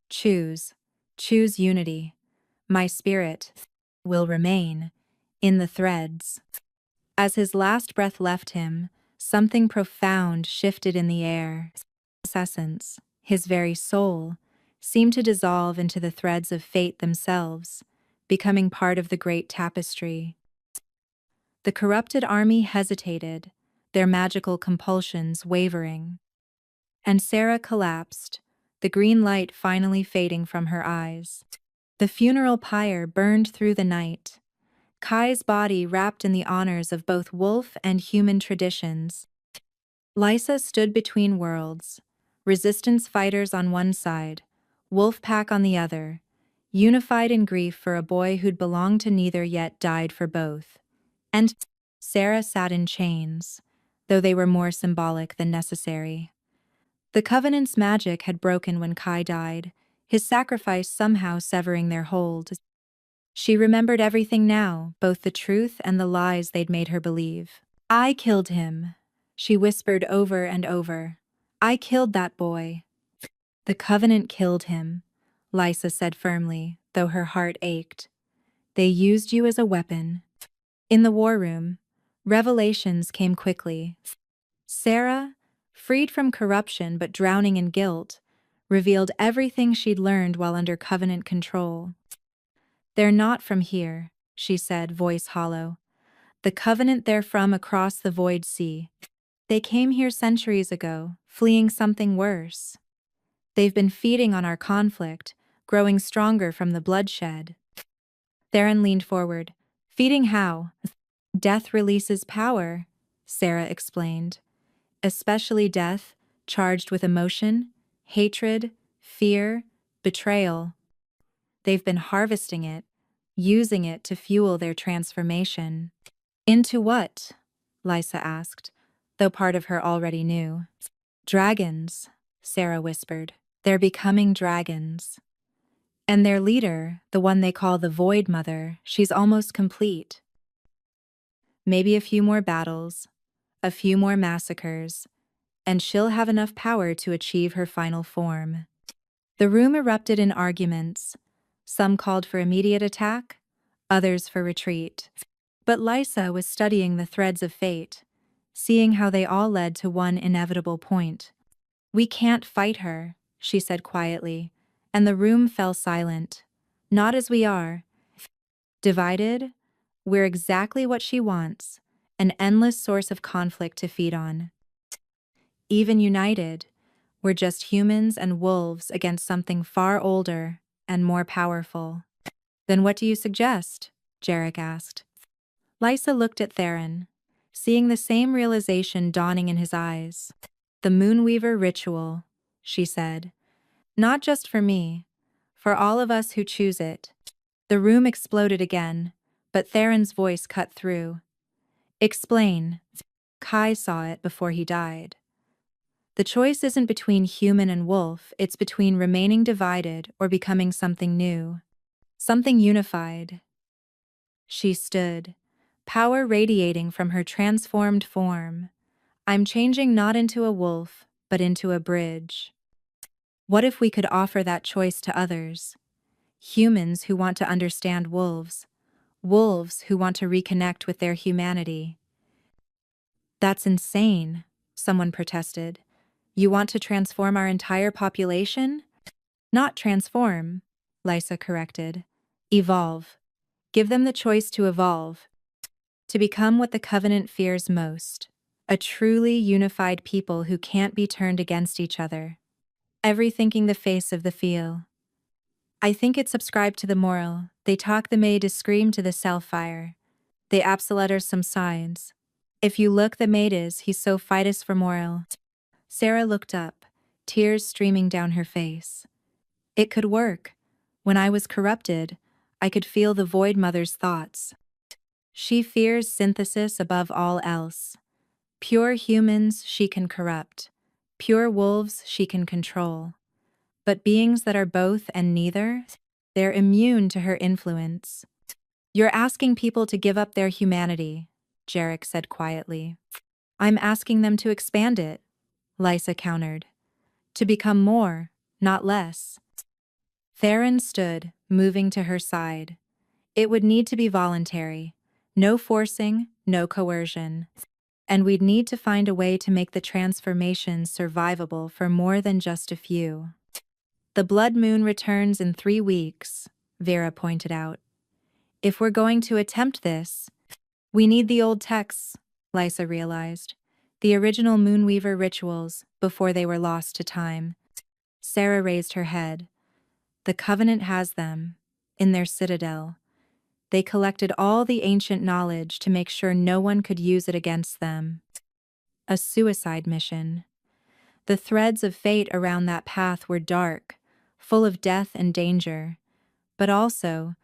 Choose. Choose unity. My spirit will remain in the threads. As his last breath left him, something profound shifted in the air. His essence, his very soul, seemed to dissolve into the threads of fate themselves, becoming part of the great tapestry. The corrupted army hesitated, their magical compulsions wavering. And Sarah collapsed, the green light finally fading from her eyes. The funeral pyre burned through the night, Kai's body wrapped in the honors of both wolf and human traditions. Lysa stood between worlds, resistance fighters on one side, wolf pack on the other, unified in grief for a boy who'd belonged to neither yet died for both. And Sarah sat in chains, though they were more symbolic than necessary. The Covenant's magic had broken when Kai died, his sacrifice somehow severing their hold. She remembered everything now, both the truth and the lies they'd made her believe. I killed him, she whispered over and over. I killed that boy. The Covenant killed him, Lysa said firmly, though her heart ached. They used you as a weapon. In the war room, revelations came quickly. Sarah, freed from corruption but drowning in guilt, revealed everything she'd learned while under Covenant control. They're not from here, she said, voice hollow. The Covenant they're from across the void sea. They came here centuries ago, fleeing something worse. They've been feeding on our conflict, growing stronger from the bloodshed. Theron leaned forward. Feeding how? Death releases power, Sarah explained. Especially death, charged with emotion, hatred, fear, betrayal. They've been harvesting it, using it to fuel their transformation. Into what? Lysa asked, though part of her already knew. Dragons, Sarah whispered. They're becoming dragons. And their leader, the one they call the Void Mother, she's almost complete. Maybe a few more battles, a few more massacres, and she'll have enough power to achieve her final form. The room erupted in arguments. Some called for immediate attack, others for retreat. But Lysa was studying the threads of fate, seeing how they all led to one inevitable point. We can't fight her, she said quietly, and the room fell silent. Not as we are. Divided, we're exactly what she wants, an endless source of conflict to feed on. Even united, we're just humans and wolves against something far older and more powerful. Then what do you suggest? Jarek asked. Lysa looked at Theron, seeing the same realization dawning in his eyes. The Moonweaver ritual, she said. Not just for me, for all of us who choose it. The room exploded again, but Theron's voice cut through. Explain. Kai saw it before he died. The choice isn't between human and wolf, it's between remaining divided or becoming something new. Something unified. She stood, power radiating from her transformed form. I'm changing not into a wolf, but into a bridge. What if we could offer that choice to others? Humans who want to understand wolves. Wolves who want to reconnect with their humanity. That's insane, someone protested. You want to transform our entire population? Not transform, Lysa corrected. Evolve. Give them the choice to evolve, to become what the Covenant fears most. A truly unified people who can't be turned against each other. Every thinking the face of the feel. I think it subscribed to the moral. They talk the maid is scream to the self-fire. They absolutter some signs. If you look the maid is, he so fight us for moral. Sarah looked up, tears streaming down her face. It could work. When I was corrupted, I could feel the Void Mother's thoughts. She fears synthesis above all else. Pure humans she can corrupt. Pure wolves she can control. But beings that are both and neither, they're immune to her influence. You're asking people to give up their humanity, Jarek said quietly. I'm asking them to expand it, Lysa countered. To become more, not less. Theron stood, moving to her side. It would need to be voluntary. No forcing, no coercion. And we'd need to find a way to make the transformation survivable for more than just a few. The blood moon returns in 3 weeks, Vera pointed out. If we're going to attempt this, we need the old texts, Lysa realized. The original Moonweaver rituals, before they were lost to time. Sarah raised her head. The Covenant has them, in their citadel. They collected all the ancient knowledge to make sure no one could use it against them. A suicide mission. The threads of fate around that path were dark, full of death and danger. But also,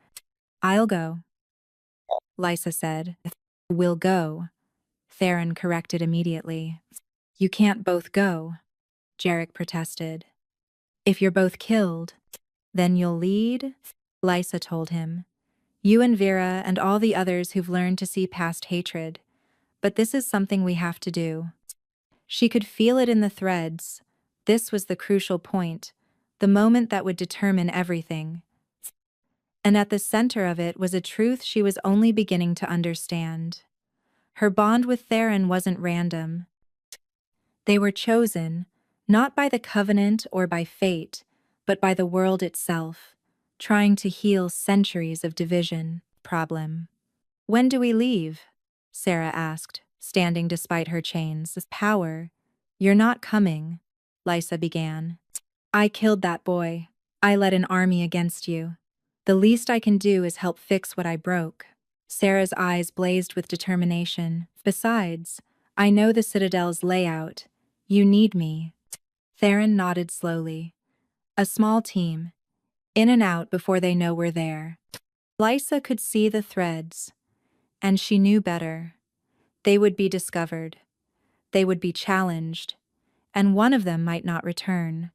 I'll go, Lysa said. We'll go, Theron corrected immediately. You can't both go, Jarek protested. If you're both killed, then you'll lead, Lysa told him. You and Vera and all the others who've learned to see past hatred. But this is something we have to do. She could feel it in the threads. This was the crucial point, the moment that would determine everything. And at the center of it was a truth she was only beginning to understand. Her bond with Theron wasn't random. They were chosen, not by the Covenant or by fate, but by the world itself, trying to heal centuries of division. Problem. When do we leave? Sarah asked, standing despite her chains. Power. You're not coming, Lysa began. I killed that boy. I led an army against you. The least I can do is help fix what I broke. Sarah's eyes blazed with determination. Besides, I know the Citadel's layout. You need me. Theron nodded slowly. A small team. In and out before they know we're there. Lysa could see the threads. And she knew better. They would be discovered. They would be challenged. And one of them might not return.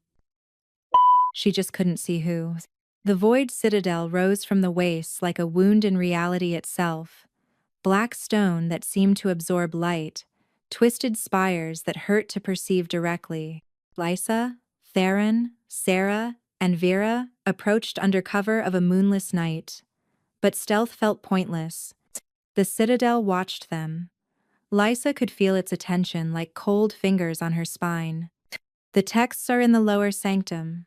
She just couldn't see who. The Void Citadel rose from the wastes like a wound in reality itself. Black stone that seemed to absorb light, twisted spires that hurt to perceive directly. Lysa, Theron, Sarah, and Vera approached under cover of a moonless night. But stealth felt pointless. The Citadel watched them. Lysa could feel its attention like cold fingers on her spine. The texts are in the lower sanctum,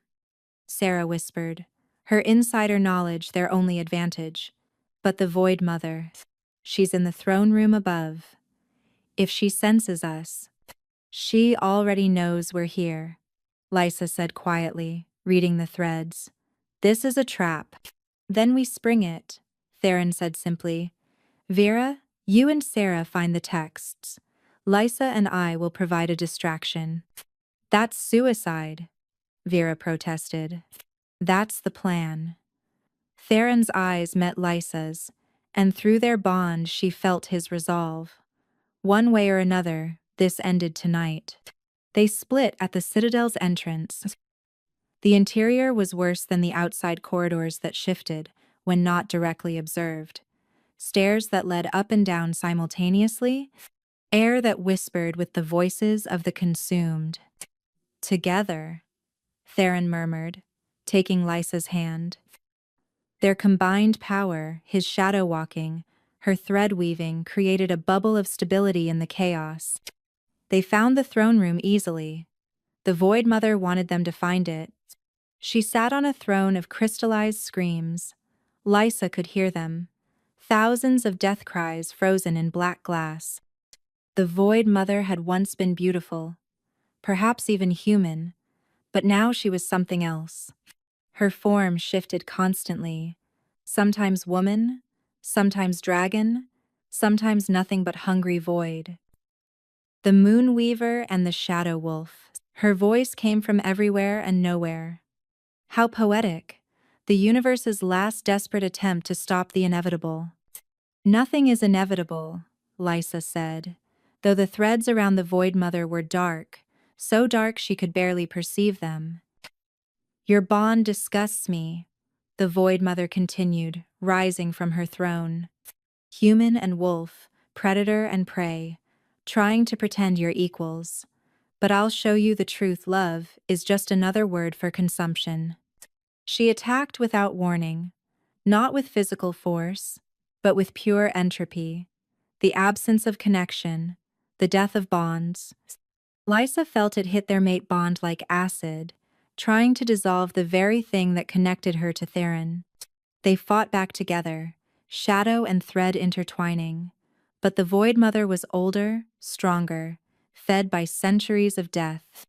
Sarah whispered, her insider knowledge their only advantage. But the Void Mother, she's in the throne room above. If she senses us, she already knows we're here, Lysa said quietly, reading the threads. This is a trap. Then we spring it, Theron said simply. Vera, you and Sarah find the texts. Lysa and I will provide a distraction. That's suicide, Vera protested. That's the plan. Theron's eyes met Lysa's, and through their bond she felt his resolve. One way or another, this ended tonight. They split at the Citadel's entrance. The interior was worse than the outside corridors that shifted, when not directly observed. Stairs that led up and down simultaneously, air that whispered with the voices of the consumed. Together, Theron murmured, taking Lysa's hand. Their combined power, his shadow walking, Her thread weaving created a bubble of stability in the chaos. They found the throne room easily. The Void Mother wanted them to find it. She sat on a throne of crystallized screams. Lysa could hear them. Thousands of death cries frozen in black glass. The Void Mother had once been beautiful, perhaps even human, but now she was something else. Her form shifted constantly, sometimes woman, sometimes dragon, sometimes nothing but hungry void. The Moon Weaver and the Shadow Wolf. Her voice came from everywhere and nowhere. How poetic, the universe's last desperate attempt to stop the inevitable. Nothing is inevitable, Lysa said, though the threads around the Void Mother were dark, so dark she could barely perceive them. Your bond disgusts me, the Void Mother continued, rising from her throne. Human and wolf, predator and prey, trying to pretend you're equals. But I'll show you the truth. Love is just another word for consumption. She attacked without warning, not with physical force, but with pure entropy, the absence of connection, the death of bonds. Lysa felt it hit their mate bond like acid, trying to dissolve the very thing that connected her to Theron. They fought back together, shadow and thread intertwining, but the Void Mother was older, stronger, fed by centuries of death.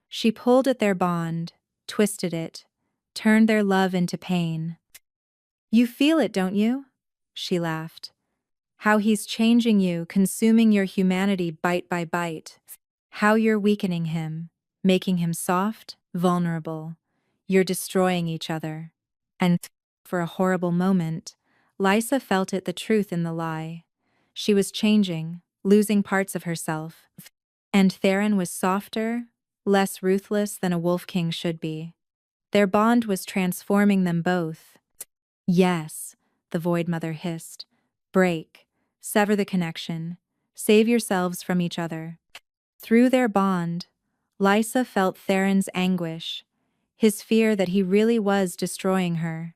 She pulled at their bond, twisted it, turned their love into pain. You feel it, don't you? She laughed. How he's changing you, consuming your humanity bite by bite. How you're weakening him, making him soft, vulnerable. You're destroying each other. And for a horrible moment, Lysa felt it, the truth in the lie. She was changing, losing parts of herself. And Theron was softer, less ruthless than a wolf king should be. Their bond was transforming them both. Yes, the Void Mother hissed. Break, sever the connection, save yourselves from each other. Through their bond, Lysa felt Theron's anguish, his fear that he really was destroying her.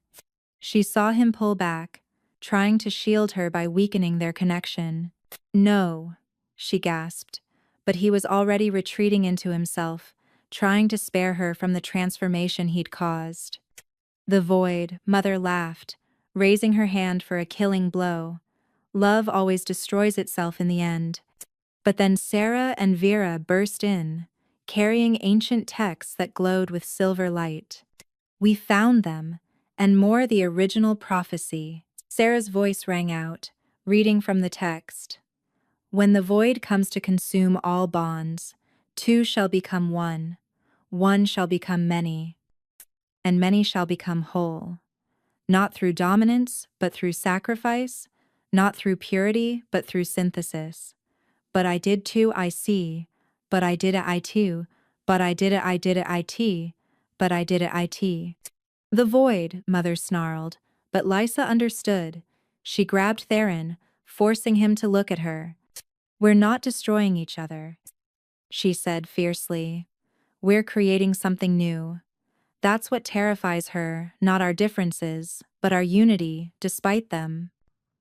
She saw him pull back, trying to shield her by weakening their connection. No, she gasped, but he was already retreating into himself, trying to spare her from the transformation he'd caused. The Void Mother laughed, raising her hand for a killing blow. Love always destroys itself in the end. But then Sarah and Vera burst in, carrying ancient texts that glowed with silver light. We found them, and more, the original prophecy. Sarah's voice rang out, reading from the text. When the void comes to consume all bonds, two shall become one shall become many, and many shall become whole. Not through dominance, but through sacrifice, not through purity, but through synthesis. But I did too, I see, but I did it, I too, but I did it, I did it, I t, but I did it, I t. The Void Mother snarled, but Lysa understood. She grabbed Theron, forcing him to look at her. We're not destroying each other, she said fiercely. We're creating something new. That's what terrifies her, not our differences, but our unity, despite them.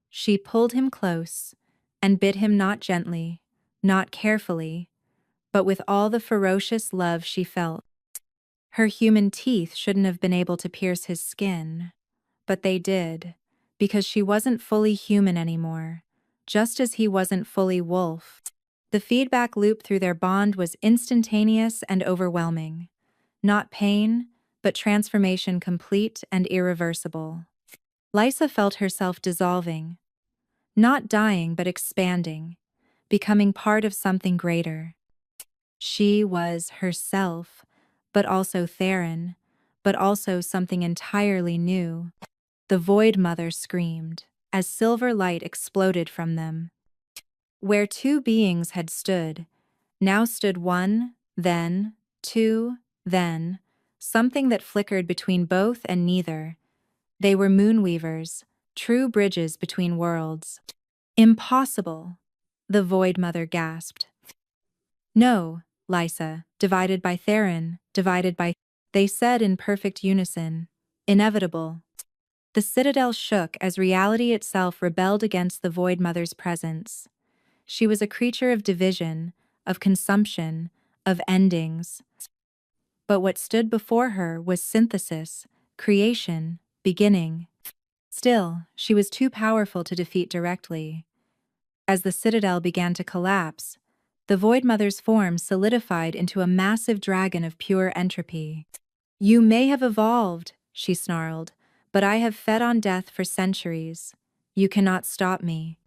She pulled him close, and bit him not gently, not carefully, but with all the ferocious love she felt. Her human teeth shouldn't have been able to pierce his skin, but they did, because she wasn't fully human anymore, just as he wasn't fully wolf. The feedback loop through their bond was instantaneous and overwhelming. Not pain, but transformation, complete and irreversible. Lysa felt herself dissolving, not dying but expanding, becoming part of something greater. She was herself, but also Theron, but also something entirely new. The Void Mother screamed, as silver light exploded from them. Where two beings had stood, now stood one, then, two, then, something that flickered between both and neither. They were moonweavers, true bridges between worlds. Impossible, the Void Mother gasped. No, Lysa, divided by Theron, divided by, they said in perfect unison. Inevitable. The citadel shook as reality itself rebelled against the Void Mother's presence. She was a creature of division, of consumption, of endings. But what stood before her was synthesis, creation, beginning. Still, she was too powerful to defeat directly. As the citadel began to collapse, the Void Mother's form solidified into a massive dragon of pure entropy. "You may have evolved," she snarled, "but I have fed on death for centuries. You cannot stop me."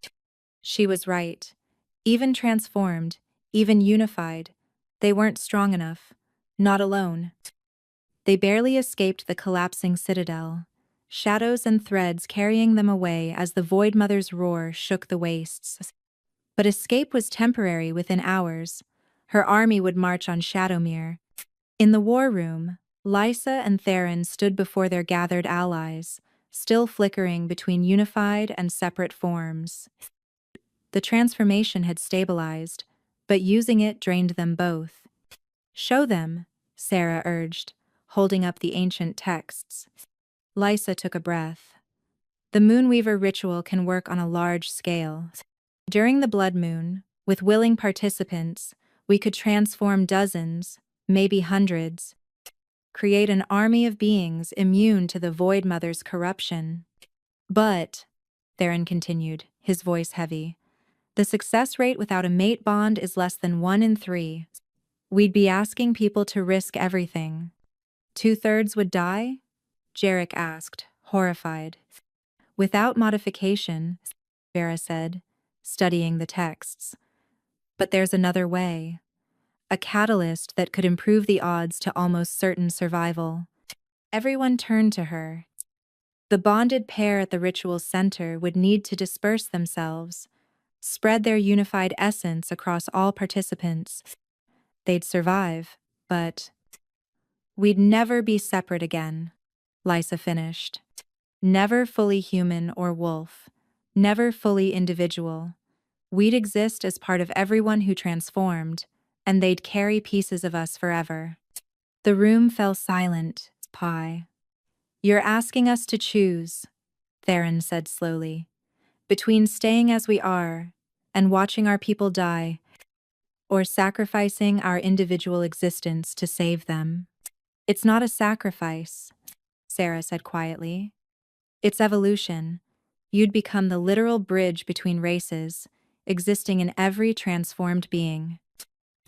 She was right. Even transformed, even unified, they weren't strong enough. Not alone. They barely escaped the collapsing citadel, shadows and threads carrying them away as the Void Mother's roar shook the wastes. But escape was temporary. Within hours, her army would march on Shadowmere. In the war room, Lysa and Theron stood before their gathered allies, still flickering between unified and separate forms. The transformation had stabilized, but using it drained them both. "Show them," Sarah urged, holding up the ancient texts. Lysa took a breath. "The Moonweaver ritual can work on a large scale. During the blood moon, with willing participants, we could transform dozens, maybe hundreds. Create an army of beings immune to the Void Mother's corruption. But," Theron continued, his voice heavy, "the success rate without a mate bond is less than 1 in 3. We'd be asking people to risk everything." "2/3 would die?" Jarek asked, horrified. "Without modification," Vera said, studying the texts. "But there's another way. A catalyst that could improve the odds to almost certain survival." Everyone turned to her. The bonded pair at the ritual's center would need to disperse themselves, spread their unified essence across all participants. They'd survive, but we'd never be separate again, Lysa finished. Never fully human or wolf, never fully individual. We'd exist as part of everyone who transformed, and they'd carry pieces of us forever. The room fell silent. "Pie. You're asking us to choose," Theron said slowly, "between staying as we are and watching our people die, or sacrificing our individual existence to save them." "It's not a sacrifice," Sarah said quietly. "It's evolution. You'd become the literal bridge between races, existing in every transformed being."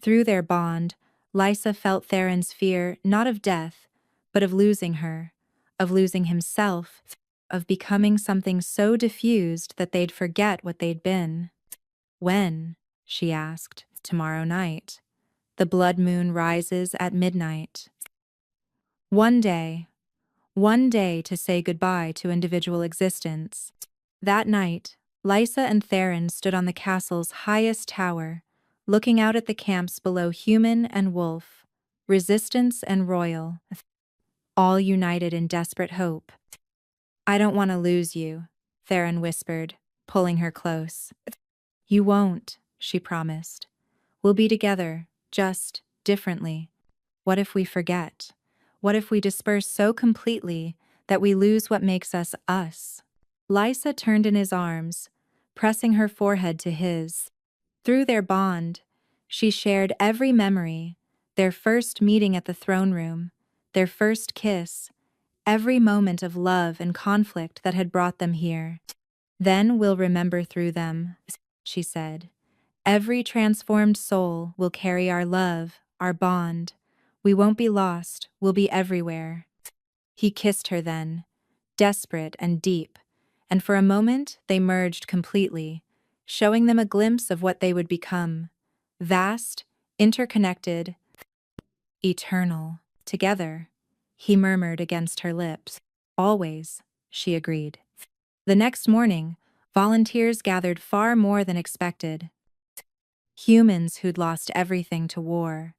Through their bond, Lysa felt Theron's fear not of death, but of losing her, of losing himself, of becoming something so diffused that they'd forget what they'd been. "When?" she asked. "Tomorrow night. The blood moon rises at midnight." One day to say goodbye to individual existence. That night, Lysa and Theron stood on the castle's highest tower, looking out at the camps below human and wolf, resistance and royal, all united in desperate hope. "I don't want to lose you," Theron whispered, pulling her close. "You won't," she promised. "We'll be together, just differently. What if we forget? What if we disperse so completely that we lose what makes us us?" Lysa turned in his arms, pressing her forehead to his. Through their bond, she shared every memory, their first meeting at the throne room, their first kiss, every moment of love and conflict that had brought them here. "Then we'll remember through them," she said. "Every transformed soul will carry our love, our bond. We won't be lost, we'll be everywhere." He kissed her then, desperate and deep, and for a moment they merged completely, showing them a glimpse of what they would become. Vast, interconnected, eternal, together, he murmured against her lips. "Always," she agreed. The next morning, volunteers gathered far more than expected. Humans who'd lost everything to war,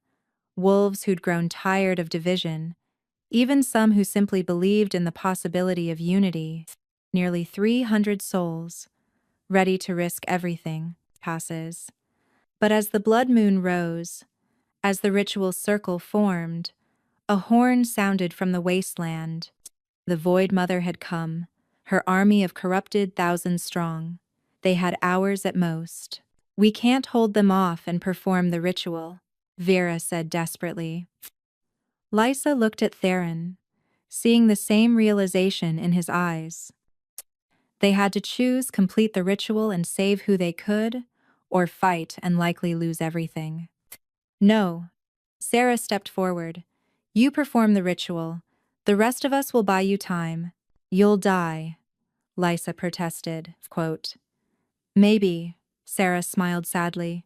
wolves who'd grown tired of division, even some who simply believed in the possibility of unity. Nearly 300 souls, ready to risk everything, passes. But as the blood moon rose, as the ritual circle formed, a horn sounded from the wasteland. The Void Mother had come, her army of corrupted thousands strong. They had hours at most. We can't hold them off and perform the ritual, Vera said desperately. Lysa looked at Theron, seeing the same realization in his eyes. They had to choose complete the ritual and save who they could, or fight and likely lose everything. No. Sarah stepped forward. You perform the ritual. The rest of us will buy you time. You'll die, Lysa protested. Quote, maybe, Sarah smiled sadly,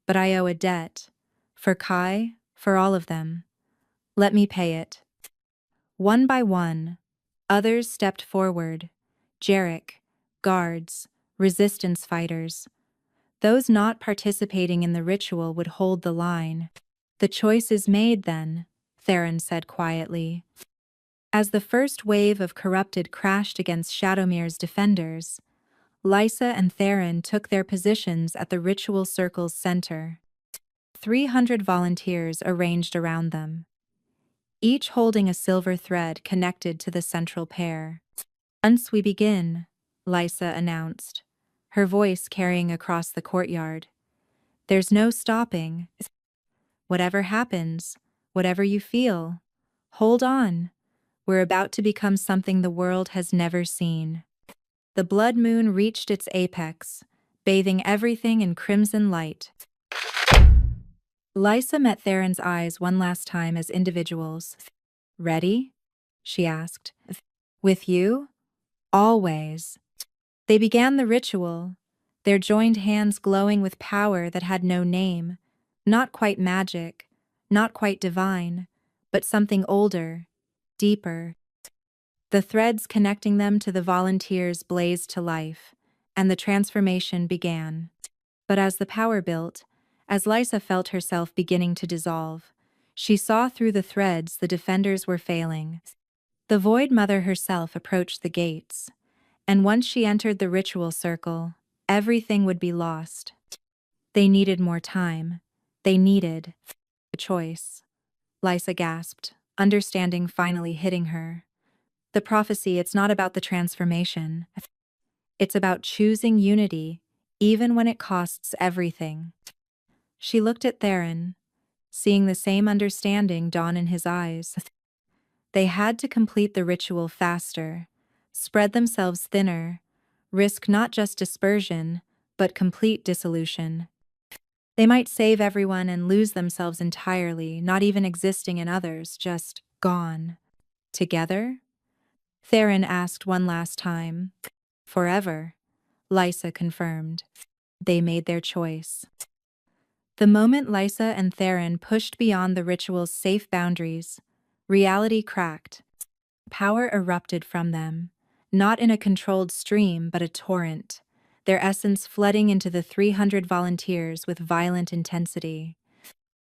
but I owe a debt. For Kai, for all of them. Let me pay it. One by one, others stepped forward. Jarek, guards, resistance fighters. Those not participating in the ritual would hold the line. The choice is made then, Theron said quietly. As the first wave of corrupted crashed against Shadowmere's defenders, Lysa and Theron took their positions at the ritual circle's center. 300 volunteers arranged around them, each holding a silver thread connected to the central pair. Once we begin, Lysa announced, her voice carrying across the courtyard. There's no stopping. Whatever happens, whatever you feel, hold on. We're about to become something the world has never seen. The blood moon reached its apex, bathing everything in crimson light. Lysa met Theron's eyes one last time as individuals. Ready? She asked. With you? Always. They began the ritual, their joined hands glowing with power that had no name, not quite magic, not quite divine, but something older, deeper. The threads connecting them to the volunteers blazed to life, and the transformation began. But as the power built, as Lysa felt herself beginning to dissolve, she saw through the threads the defenders were failing. The Void Mother herself approached the gates, and once she entered the ritual circle, everything would be lost. They needed more time. They needed a choice. Lysa gasped, understanding finally hitting her. The prophecy, it's not about the transformation. It's about choosing unity, even when it costs everything. She looked at Theron, seeing the same understanding dawn in his eyes. They had to complete the ritual faster, spread themselves thinner, risk not just dispersion, but complete dissolution. They might save everyone and lose themselves entirely, not even existing in others, just gone. Together? Theron asked one last time. Forever, Lysa confirmed. They made their choice. The moment Lysa and Theron pushed beyond the ritual's safe boundaries, reality cracked. Power erupted from them, not in a controlled stream but a torrent, their essence flooding into the 300 volunteers with violent intensity.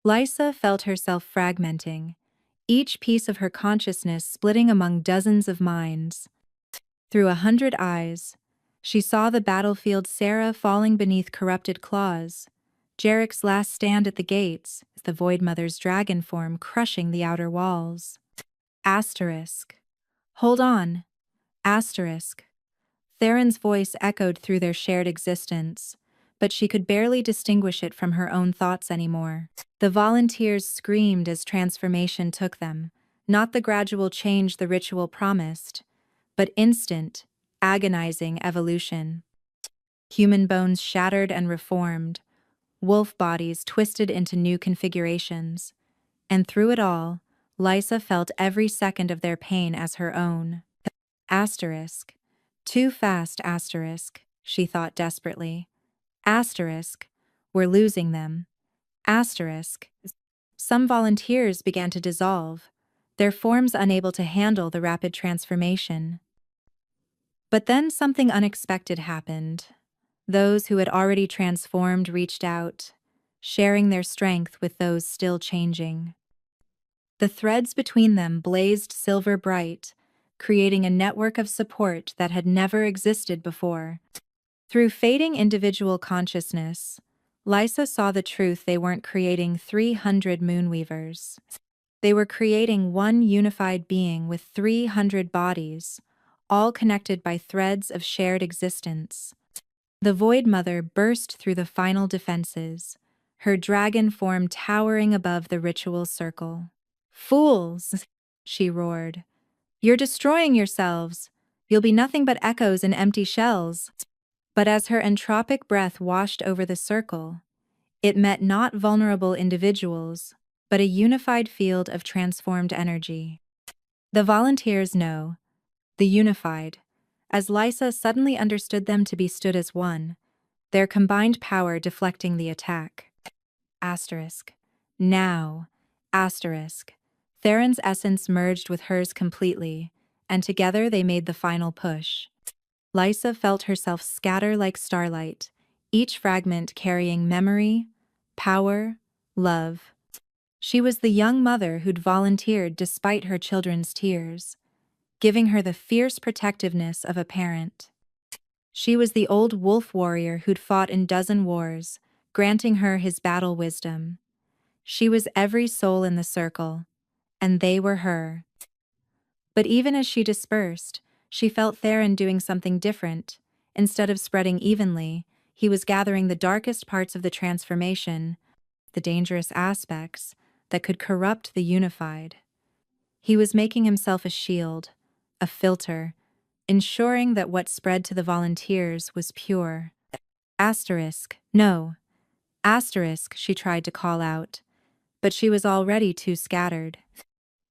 Lysa felt herself fragmenting, each piece of her consciousness splitting among dozens of minds. Through 100 eyes, she saw the battlefield Sarah falling beneath corrupted claws, Jarek's last stand at the gates, the Void Mother's dragon form crushing the outer walls. Asterisk. Hold on. Asterisk. Theron's voice echoed through their shared existence, but she could barely distinguish it from her own thoughts anymore. The volunteers screamed as transformation took them, not the gradual change the ritual promised, but instant, agonizing evolution. Human bones shattered and reformed, wolf bodies twisted into new configurations, and through it all, Lysa felt every second of their pain as her own. Asterisk. Too fast, asterisk, she thought desperately. Asterisk. We're losing them. Asterisk. Some volunteers began to dissolve, their forms unable to handle the rapid transformation. But then something unexpected happened. Those who had already transformed reached out, sharing their strength with those still changing. The threads between them blazed silver bright, creating a network of support that had never existed before. Through fading individual consciousness, Lysa saw the truth: they weren't creating 300 Moonweavers. They were creating one unified being with 300 bodies, all connected by threads of shared existence. The Void Mother burst through the final defenses, her dragon form towering above the ritual circle. "Fools!" she roared. "You're destroying yourselves. You'll be nothing but echoes and empty shells." But as her entropic breath washed over the circle, it met not vulnerable individuals, but a unified field of transformed energy. The volunteers know, the unified, as Lysa suddenly understood them to be stood as one, their combined power deflecting the attack. Asterisk. Now. Asterisk. Theron's essence merged with hers completely, and together they made the final push. Lysa felt herself scatter like starlight, each fragment carrying memory, power, love. She was the young mother who'd volunteered despite her children's tears, giving her the fierce protectiveness of a parent. She was the old wolf warrior who'd fought in dozen wars, granting her his battle wisdom. She was every soul in the circle, and they were her. But even as she dispersed, she felt Theron doing something different. Instead of spreading evenly, he was gathering the darkest parts of the transformation, the dangerous aspects that could corrupt the unified. He was making himself a shield, a filter, ensuring that what spread to the volunteers was pure. Asterisk, no. Asterisk, she tried to call out, but she was already too scattered.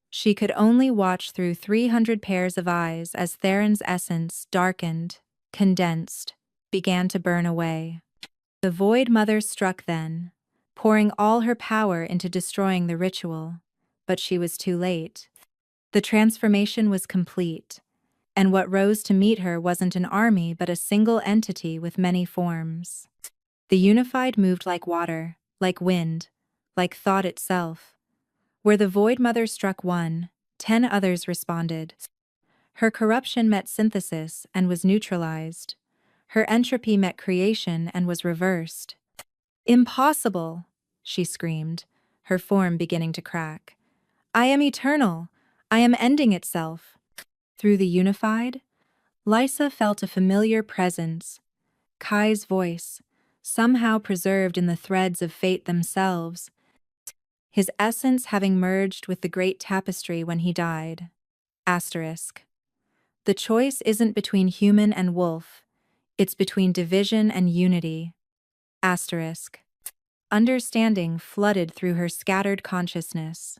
She could only watch through 300 pairs of eyes as Theron's essence darkened, condensed, began to burn away. The Void Mother struck then, pouring all her power into destroying the ritual, but she was too late. The transformation was complete, and what rose to meet her wasn't an army but a single entity with many forms. The unified moved like water, like wind, like thought itself. Where the Void Mother struck one, 10 others responded. Her corruption met synthesis and was neutralized. Her entropy met creation and was reversed. "Impossible!" she screamed, her form beginning to crack. "I am eternal! I am ending itself!" Through the unified, Lysa felt a familiar presence, Kai's voice, somehow preserved in the threads of fate themselves, his essence having merged with the great tapestry when he died. Asterisk. The choice isn't between human and wolf, it's between division and unity. Asterisk. Understanding flooded through her scattered consciousness.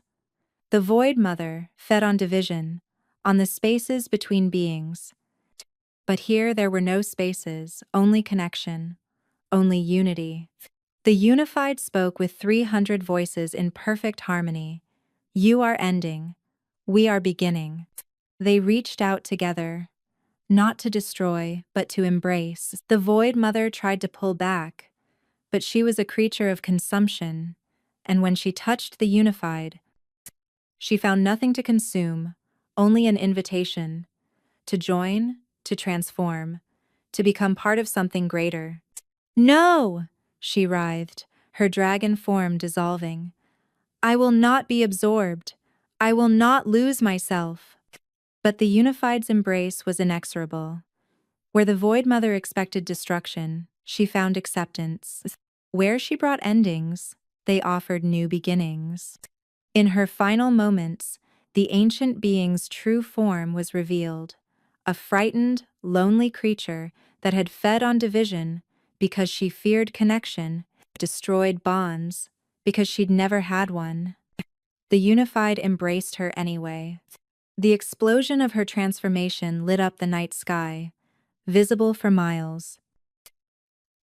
The Void Mother fed on division, on the spaces between beings. But here there were no spaces, only connection, only unity. The unified spoke with 300 voices in perfect harmony. "You are ending. We are beginning." They reached out together, not to destroy, but to embrace. The Void Mother tried to pull back, but she was a creature of consumption, and when she touched the unified, she found nothing to consume, only an invitation to join, to transform, to become part of something greater. "No!" she writhed, her dragon form dissolving. "I will not be absorbed. I will not lose myself." But the unified's embrace was inexorable. Where the Void Mother expected destruction, she found acceptance. Where she brought endings, they offered new beginnings. In her final moments, the ancient being's true form was revealed, a frightened, lonely creature that had fed on division because she feared connection, destroyed bonds because she'd never had one. The unified embraced her anyway. The explosion of her transformation lit up the night sky, visible for miles.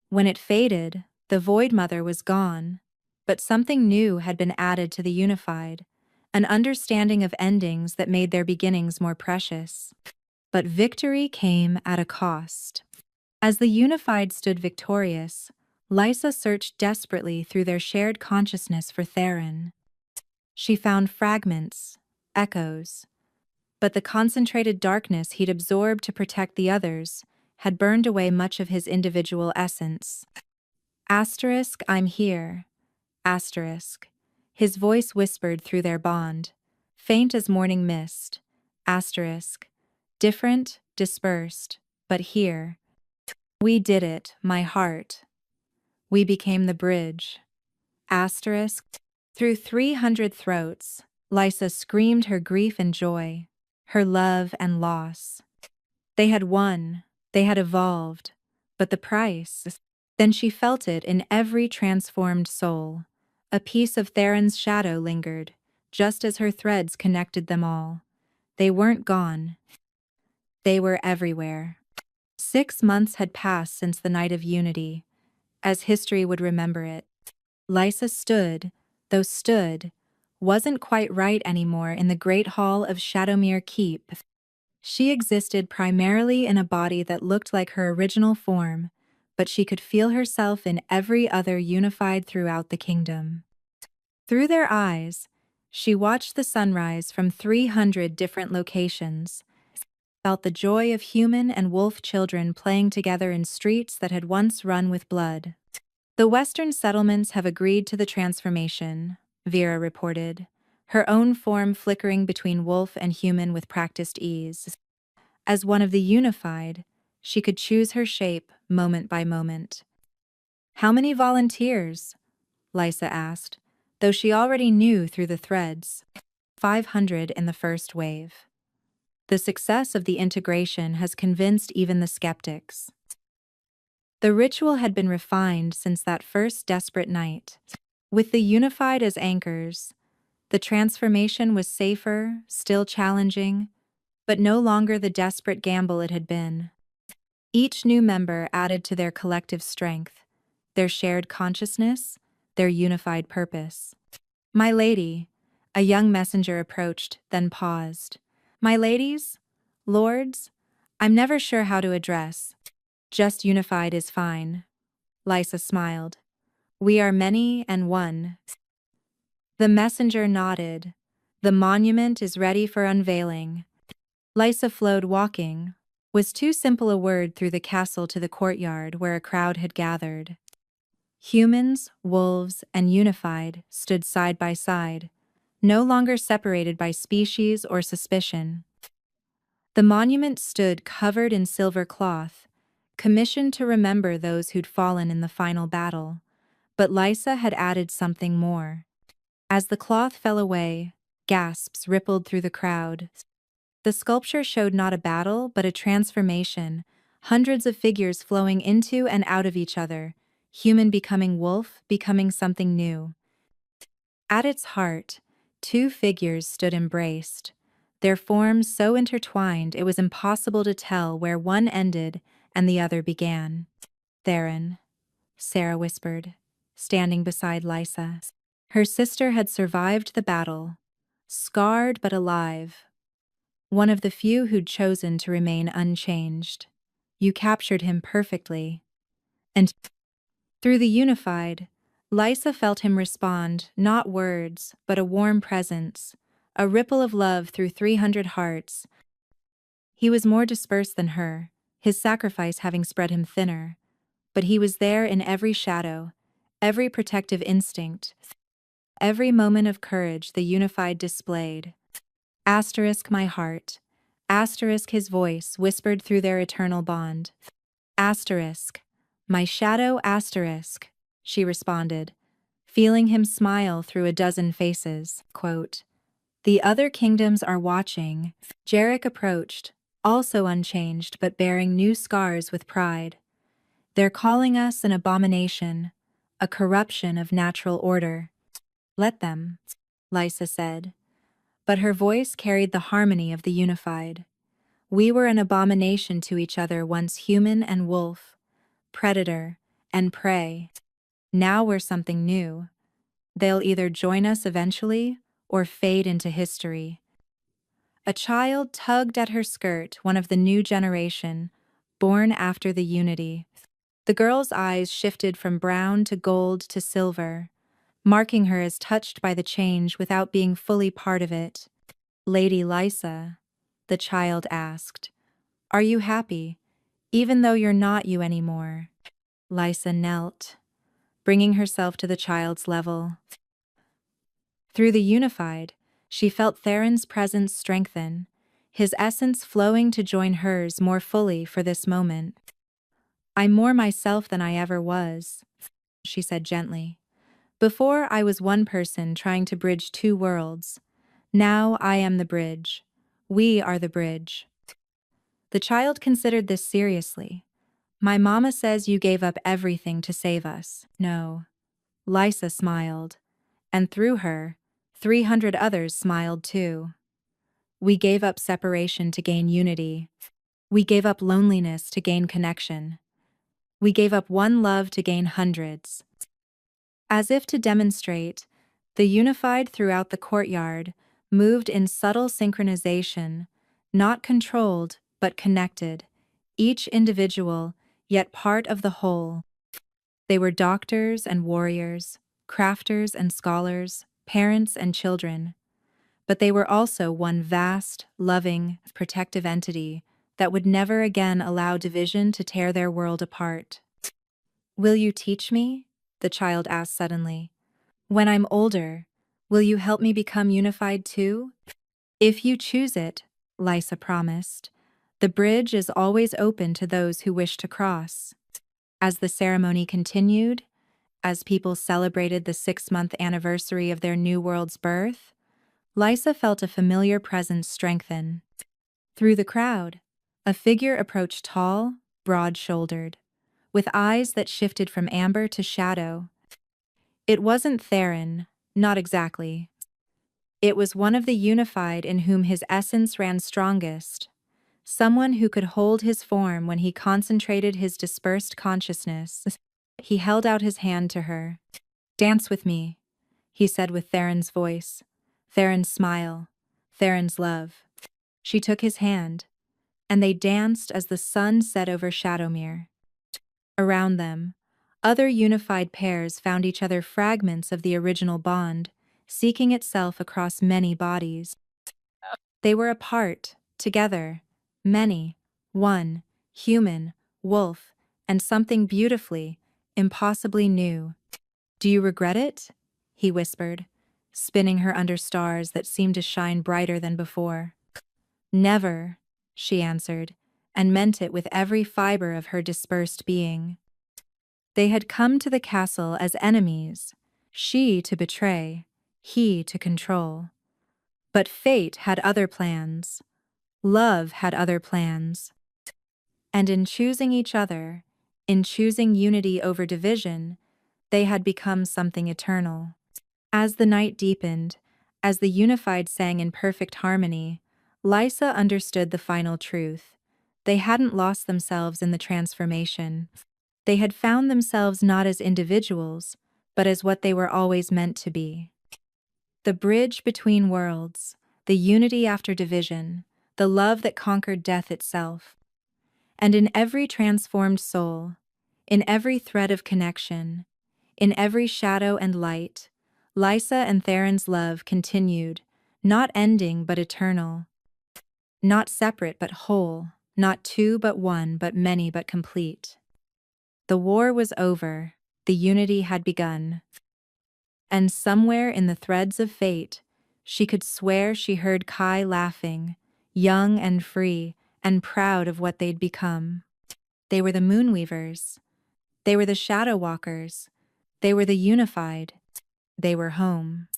When it faded, the Void Mother was gone, but something new had been added to the unified, an understanding of endings that made their beginnings more precious. But victory came at a cost. As the unified stood victorious, Lysa searched desperately through their shared consciousness for Theron. She found fragments, echoes, but the concentrated darkness he'd absorbed to protect the others had burned away much of his individual essence. Asterisk, I'm here. Asterisk. His voice whispered through their bond, faint as morning mist. Asterisk. Different, dispersed, but here. We did it, my heart. We became the bridge. Asterisk. Through 300 throats, Lysa screamed her grief and joy, her love and loss. They had won, they had evolved, but the price? Then she felt it in every transformed soul. A piece of Theron's shadow lingered, just as her threads connected them all. They weren't gone. They were everywhere. 6 months had passed since the night of unity, as history would remember it. Lysa stood, though stood, wasn't quite right anymore in the great hall of Shadowmere Keep. She existed primarily in a body that looked like her original form, but she could feel herself in every other unified throughout the kingdom. Through their eyes, she watched the sunrise from 300 different locations, felt the joy of human and wolf children playing together in streets that had once run with blood. The Western settlements have agreed to the transformation, Vera reported, her own form flickering between wolf and human with practiced ease. As one of the unified, she could choose her shape moment by moment. How many volunteers? Lysa asked, though she already knew through the threads. 500 in the first wave. The success of the integration has convinced even the skeptics. The ritual had been refined since that first desperate night. With the unified as anchors, the transformation was safer, still challenging, but no longer the desperate gamble it had been. Each new member added to their collective strength, their shared consciousness, their unified purpose. My lady, a young messenger approached, then paused. My ladies, lords, I'm never sure how to address. Just unified is fine. Lysa smiled. We are many and one. The messenger nodded. The monument is ready for unveiling. Lysa flowed walking, was too simple a word through the castle to the courtyard where a crowd had gathered. Humans, wolves, and unified stood side by side, no longer separated by species or suspicion. The monument stood covered in silver cloth, commissioned to remember those who'd fallen in the final battle, but Lysa had added something more. As the cloth fell away, gasps rippled through the crowd. The sculpture showed not a battle, but a transformation, hundreds of figures flowing into and out of each other, human becoming wolf, becoming something new. At its heart, 2 figures stood embraced, their forms so intertwined it was impossible to tell where one ended and the other began. Theron, Sarah whispered, standing beside Lysa. Her sister had survived the battle, scarred but alive. One of the few who'd chosen to remain unchanged. You captured him perfectly. And through the unified, Lysa felt him respond, not words, but a warm presence, a ripple of love through 300 hearts. He was more dispersed than her, his sacrifice having spread him thinner, but he was there in every shadow, every protective instinct, every moment of courage the unified displayed. Asterisk my heart. Asterisk his voice whispered through their eternal bond. Asterisk. My shadow asterisk, she responded, feeling him smile through a dozen faces. Quote, the other kingdoms are watching. Jarek approached, also unchanged but bearing new scars with pride. They're calling us an abomination, a corruption of natural order. Let them, Lysa said. But her voice carried the harmony of the unified. We were an abomination to each other once, human and wolf, predator and prey. Now we're something new. They'll either join us eventually or fade into history. A child tugged at her skirt, one of the new generation, born after the unity. The girl's eyes shifted from brown to gold to silver, marking her as touched by the change without being fully part of it. Lady Lysa, the child asked, are you happy, even though you're not you anymore? Lysa knelt, bringing herself to the child's level. Through the unified, she felt Theron's presence strengthen, his essence flowing to join hers more fully for this moment. "I'm more myself than I ever was," she said gently. "Before I was one person trying to bridge two worlds. Now I am the bridge. We are the bridge." The child considered this seriously. "My mama says you gave up everything to save us." "No." Lysa smiled. And through her, 300 others smiled too. "We gave up separation to gain unity. We gave up loneliness to gain connection. We gave up one love to gain hundreds." As if to demonstrate, the unified throughout the courtyard moved in subtle synchronization, not controlled but connected, each individual, yet part of the whole. They were doctors and warriors, crafters and scholars, parents and children, but they were also one vast, loving, protective entity that would never again allow division to tear their world apart. "Will you teach me?" the child asked suddenly. "When I'm older, will you help me become unified too?" "If you choose it," Lysa promised. "The bridge is always open to those who wish to cross." As the ceremony continued, as people celebrated the 6-month anniversary of their new world's birth, Lysa felt a familiar presence strengthen. Through the crowd, a figure approached, tall, broad-shouldered, with eyes that shifted from amber to shadow. It wasn't Theron, not exactly. It was one of the unified in whom his essence ran strongest, someone who could hold his form when he concentrated his dispersed consciousness. He held out his hand to her. "Dance with me," he said with Theron's voice, Theron's smile, Theron's love. She took his hand, and they danced as the sun set over Shadowmere. Around them, other unified pairs found each other, fragments of the original bond, seeking itself across many bodies. They were apart, together, many, one, human, wolf, and something beautifully, impossibly new. "Do you regret it?" he whispered, spinning her under stars that seemed to shine brighter than before. "Never," she answered, and meant it with every fiber of her dispersed being. They had come to the castle as enemies, she to betray, he to control. But fate had other plans. Love had other plans. And in choosing each other, in choosing unity over division, they had become something eternal. As the night deepened, as the unified sang in perfect harmony, Lysa understood the final truth. They hadn't lost themselves in the transformation. They had found themselves not as individuals, but as what they were always meant to be. The bridge between worlds, the unity after division, the love that conquered death itself. And in every transformed soul, in every thread of connection, in every shadow and light, Lysa and Theron's love continued, not ending but eternal. Not separate but whole, not two but one but many but complete. The war was over, the unity had begun. And somewhere in the threads of fate, she could swear she heard Kai laughing, young and free, and proud of what they'd become. They were the Moonweavers. They were the Shadow Walkers. They were the unified. They were home.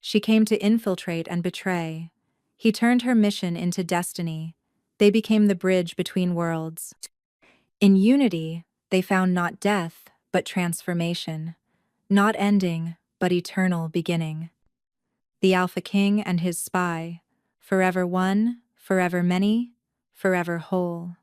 She came to infiltrate and betray. He turned her mission into destiny. They became the bridge between worlds. In unity, they found not death, but transformation. Not ending, but eternal beginning. The Alpha King and his spy, forever one, forever many, forever whole.